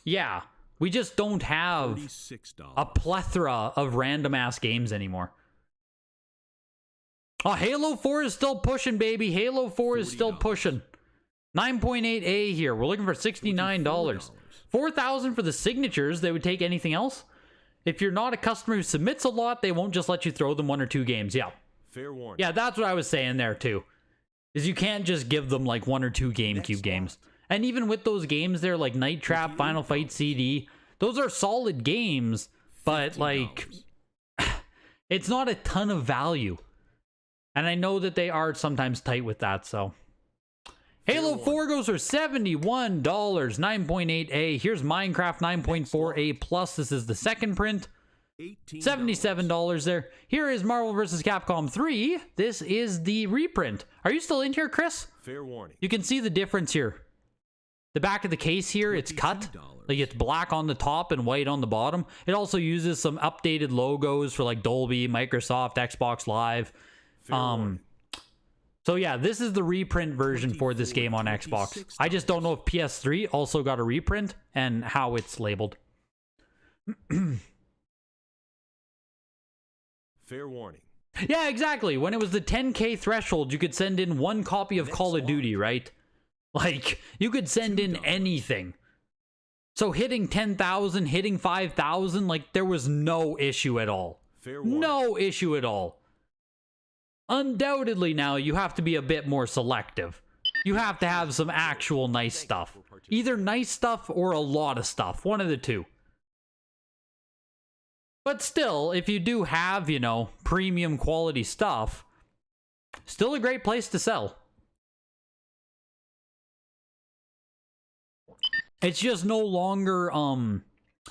Yeah. We just don't have a plethora of random-ass games anymore. Oh, Halo 4 is still pushing, baby. Halo 4 is still pushing. 9.8A here. We're looking for $69. $4,000 for the signatures. They would take anything else. If you're not a customer who submits a lot, they won't just let you throw them 1 or 2 games. Yeah. Fair warning. Yeah, that's what I was saying there, too. Is you can't just give them, like, 1 or 2 Gamecube games. And even with those games there, like Night Trap, Final Fight CD, those are solid games, but, like, it's not a ton of value. And I know that they are sometimes tight with that, so. Halo 4 goes for $71, 9.8A. Here's Minecraft 9.4A plus. This is the second print. $77 there. Here is Marvel vs. Capcom 3. This is the reprint. Are you still in here, Chris? Fair warning. You can see the difference here. The back of the case here, it's cut. Like, it's black on the top and white on the bottom. It also uses some updated logos for, like, Dolby, Microsoft, Xbox Live. So yeah, this is the reprint version for this game on Xbox. I just don't know if PS3 also got a reprint and how it's labeled. Fair warning. Yeah, exactly. When it was the 10K threshold, you could send in 1 copy of Call of Duty, right? Like, you could send in anything. So hitting 10,000, hitting 5,000, like, there was no issue at all. No issue at all. Undoubtedly now, you have to be a bit more selective. You have to have some actual nice stuff. Either nice stuff or a lot of stuff. One of the two. But still, if you do have, you know, premium quality stuff, still a great place to sell. It's just no longer,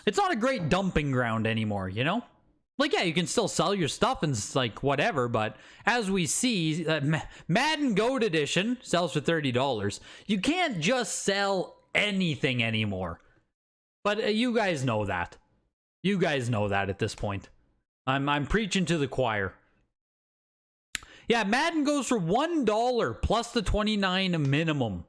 it's not a great dumping ground anymore, you know? Like, yeah, you can still sell your stuff and, like, whatever, but as we see, Madden GOAT Edition sells for $30. You can't just sell anything anymore. But you guys know that. You guys know that at this point. I'm preaching to the choir. Yeah, Madden goes for $1 plus the $29 minimum.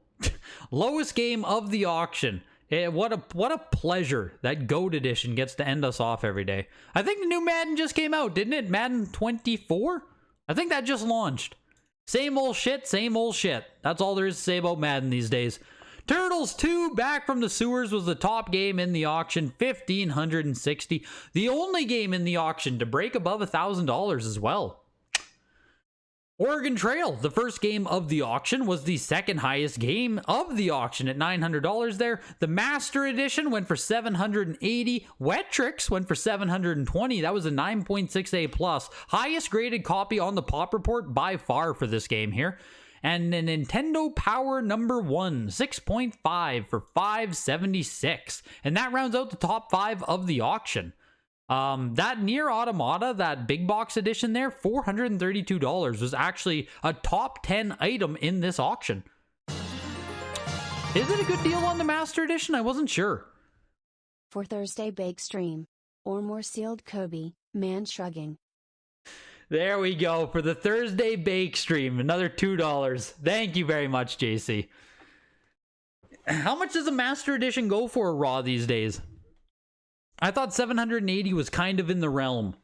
Lowest game of the auction. What a pleasure that GOAT Edition gets to end us off every day. I think the new Madden just came out, didn't it? Madden 24? I think that just launched. Same old shit, same old shit. That's all there is to say about Madden these days. Turtles 2 Back from the Sewers was the top game in the auction, $1,560. The only game in the auction to break above $1,000 as well. Oregon Trail, the first game of the auction, was the second highest game of the auction at $900 there. The Master Edition went for $780. Wet Tricks went for $720. That was a 9.6A plus. Highest graded copy on the Pop Report by far for this game here. And the Nintendo Power number 1, 6.5 for $576. And that rounds out the top 5 of the auction. That Nier Automata, that big box edition there, $432 was actually a top 10 item in this auction. Is it a good deal on the Master Edition? I wasn't sure. For Thursday Bake Stream. Or more sealed Kobe, man shrugging. There we go for the Thursday Bake Stream. Another $2. Thank you very much, JC. How much does a Master Edition go for raw these days? I thought 780 was kind of in the realm.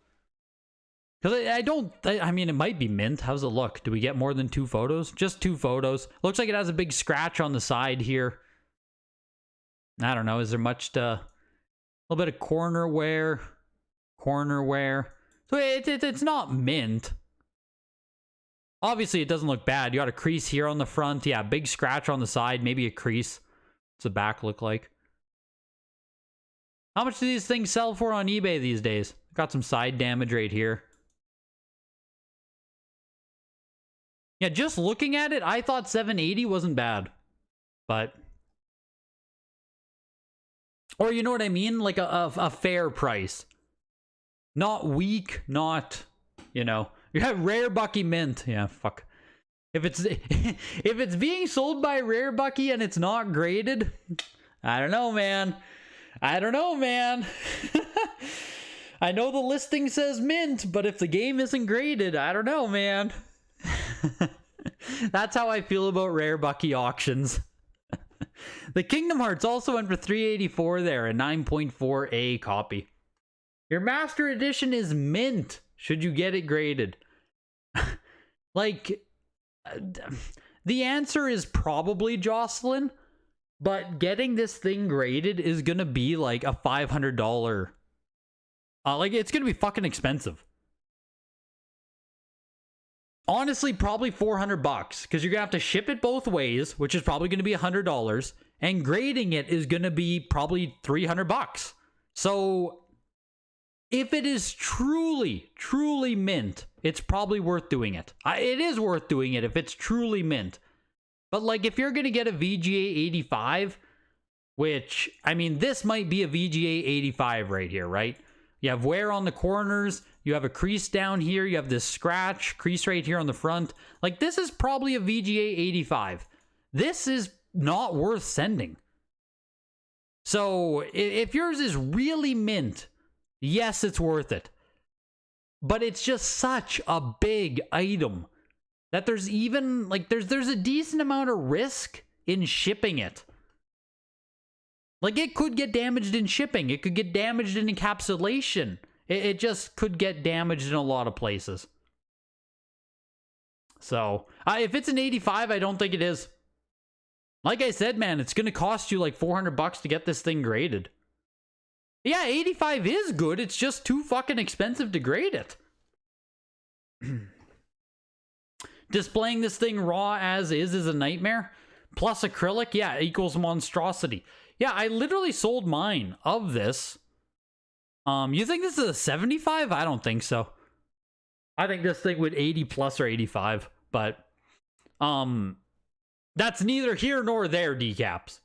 Because I mean, it might be mint. How's it look? Do we get more than 2 photos? Just 2 photos. Looks like it has a big scratch on the side here. I don't know. Is there much to... A little bit of corner wear. Corner wear. So it's not mint. Obviously, it doesn't look bad. You got a crease here on the front. Yeah, big scratch on the side. Maybe a crease. What's the back look like? How much do these things sell for on eBay these days? Got some side damage right here. Yeah, just looking at it, I thought 780 wasn't bad. But... Or you know what I mean? Like a fair price. Not weak, not, you know. You have Rare Bucky mint. Yeah, fuck. If it's being sold by Rare Bucky and it's not graded, I don't know, man. I don't know, man. I know the listing says mint, but if the game isn't graded, I don't know, man. That's how I feel about Rare Bucky auctions. The Kingdom Hearts also went for $384 there, a 9.4A copy. Your Master Edition is mint, should you get it graded. Like, the answer is probably Jocelyn. But getting this thing graded is gonna be like a $500. Like, it's gonna be fucking expensive. Honestly, probably $400 because you're gonna have to ship it both ways, which is probably gonna be $100, and grading it is gonna be probably $300. So, if it is truly, truly mint, it's probably worth doing it. It is worth doing it if it's truly mint. But, like, if you're going to get a VGA 85, which, I mean, this might be a VGA 85 right here, right? You have wear on the corners. You have a crease down here. You have this scratch, crease right here on the front. Like, this is probably a VGA 85. This is not worth sending. So, if yours is really mint, yes, it's worth it. But it's just such a big item that there's even, like, there's a decent amount of risk in shipping it. Like, it could get damaged in shipping. It could get damaged in encapsulation. It just could get damaged in a lot of places. So, if it's an 85, I don't think it is. Like I said, man, it's going to cost you like $400 to get this thing graded. Yeah, 85 is good. It's just too fucking expensive to grade it. Displaying this thing raw as is a nightmare. Plus acrylic, yeah, equals monstrosity. Yeah, I literally sold mine of this. You think this is a 75? I don't think so. I think this thing would 80 plus or 85. But, that's neither here nor there, decaps.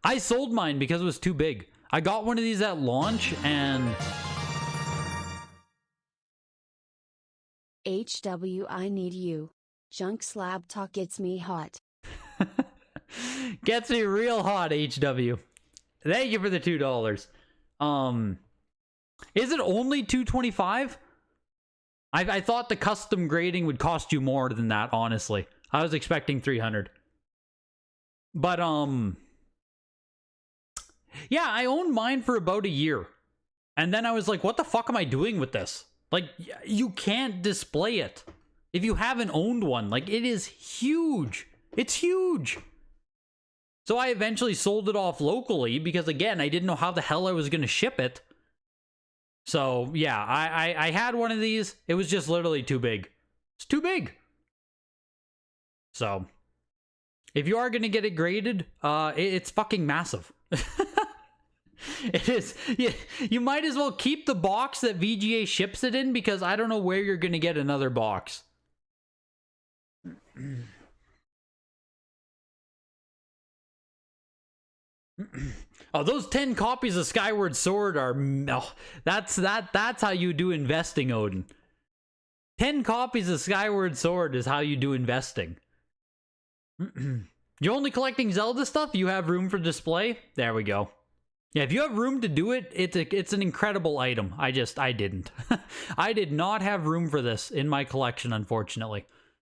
I sold mine because it was too big. I got one of these at launch and... HW, I need you. Junk slab talk gets me hot. Gets me real hot, HW. Thank you for the $2. Is it only $225? I thought the custom grading would cost you more than that, honestly. I was expecting $300. But, yeah, I owned mine for about a year. And then I was like, what the fuck am I doing with this? Like, you can't display it. If you haven't owned one, like, it is huge. It's huge. So I eventually sold it off locally because, again, I didn't know how the hell I was going to ship it. So, yeah, I had one of these. It was just literally too big. It's too big. So, if you are going to get it graded, it's fucking massive. It is. You might as well keep the box that VGA ships it in, because I don't know where you're going to get another box. Oh, those 10 copies of Skyward Sword are... Oh, that's how you do investing, Odin. 10 copies of Skyward Sword is how you do investing. You're only collecting Zelda stuff? You have room for display? There we go. Yeah, if you have room to do it, it's an incredible item. I didn't. I did not have room for this in my collection, unfortunately.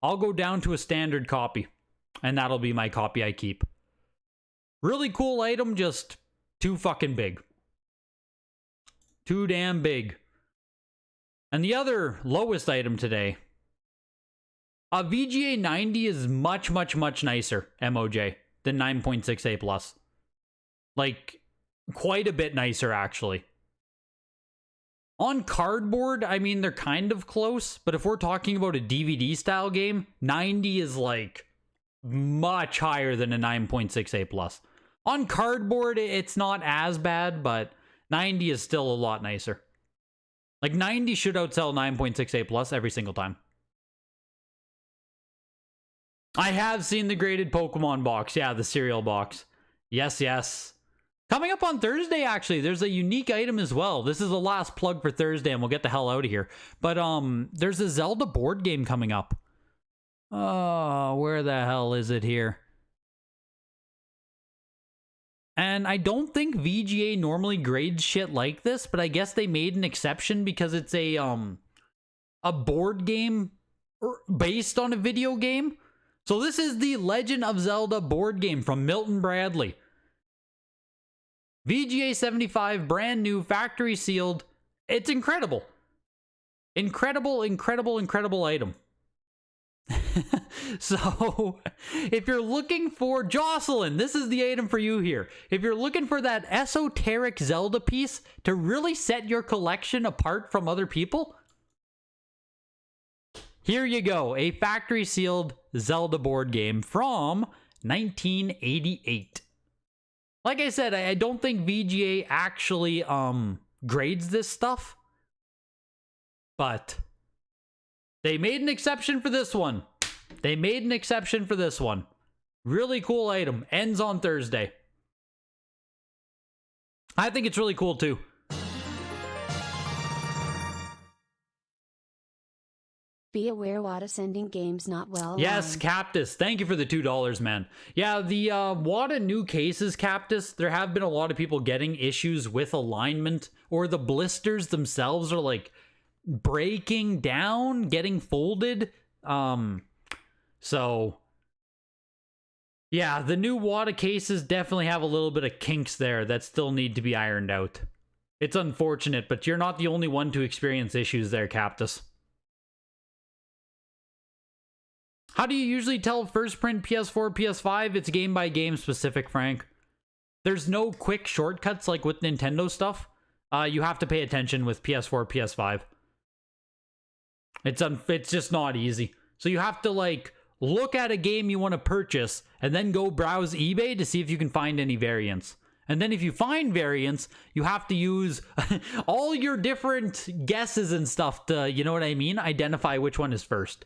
I'll go down to a standard copy, and that'll be my copy I keep. Really cool item, just too fucking big. Too damn big. And the other lowest item today, a VGA 90 is much, much, much nicer, MOJ, than 9.6A plus. Like, quite a bit nicer, actually. On cardboard, I mean, they're kind of close, but if we're talking about a DVD style game, 90 is like much higher than a 9.6A plus. On cardboard, it's not as bad, but 90 is still a lot nicer. Like, 90 should outsell 9.6A plus every single time. I have seen the graded Pokemon box. Yeah, the cereal box. Yes, yes. Coming up on Thursday, actually, there's a unique item as well. This is the last plug for Thursday, and we'll get the hell out of here. But, there's a Zelda board game coming up. Oh, where the hell is it here? And I don't think VGA normally grades shit like this, but I guess they made an exception because it's a board game based on a video game. So this is the Legend of Zelda board game from Milton Bradley. VGA 75, brand new, factory sealed. It's incredible. Incredible, incredible, incredible item. So, if you're looking for Jocelyn, this is the item for you here. If you're looking for that esoteric Zelda piece to really set your collection apart from other people, here you go. A factory sealed Zelda board game from 1988. Like I said, I don't think VGA actually grades this stuff, but they made an exception for this one. They made an exception for this one. Really cool item. Ends on Thursday. I think it's really cool too. Be aware WATA sending games not well Yes, aligned. Cactus. Thank you for the $2, man. Yeah, the WATA new cases, Cactus, there have been a lot of people getting issues with alignment, or the blisters themselves are like breaking down, getting folded. So yeah, the new WATA cases definitely have a little bit of kinks there that still need to be ironed out. It's unfortunate, but you're not the only one to experience issues there, Cactus. How do you usually tell first print PS4, PS5? It's game by game specific, Frank. There's no quick shortcuts like with Nintendo stuff. You have to pay attention with PS4, PS5. It's just not easy. So you have to like look at a game you want to purchase and then go browse eBay to see if you can find any variants. And then if you find variants, you have to use all your different guesses and stuff to, you know what I mean? Identify which one is first.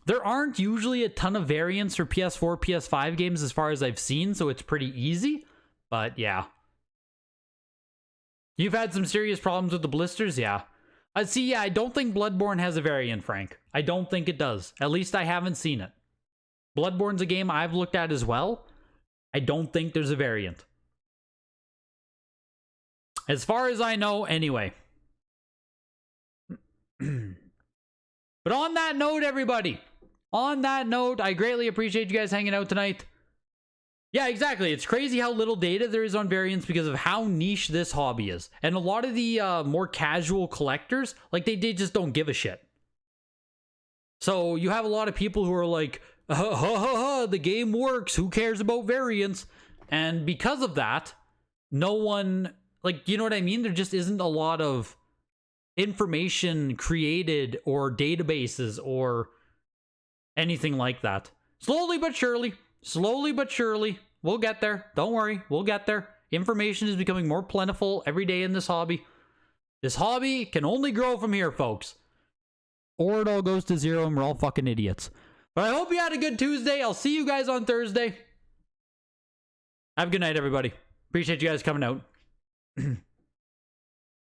There aren't usually a ton of variants for PS4, PS5 games as far as I've seen, so it's pretty easy. But yeah. You've had some serious problems with the blisters? Yeah. See, yeah, I don't think Bloodborne has a variant, Frank. I don't think it does. At least I haven't seen it. Bloodborne's a game I've looked at as well. I don't think there's a variant. As far as I know, anyway. But on that note, everybody, on that note, I greatly appreciate you guys hanging out tonight. Yeah, exactly. It's crazy how little data there is on variants because of how niche this hobby is. And a lot of the more casual collectors, like they just don't give a shit. So you have a lot of people who are like, the game works. Who cares about variants? And because of that, no one, like, you know what I mean? There just isn't a lot of information created or databases or anything like that. Slowly but surely, we'll get there. Don't worry, we'll get there. Information is becoming more plentiful every day in this hobby. This hobby can only grow from here, folks. Or it all goes to zero and we're all fucking idiots. But I hope you had a good Tuesday. I'll see you guys on Thursday. Have a good night, everybody. Appreciate you guys coming out.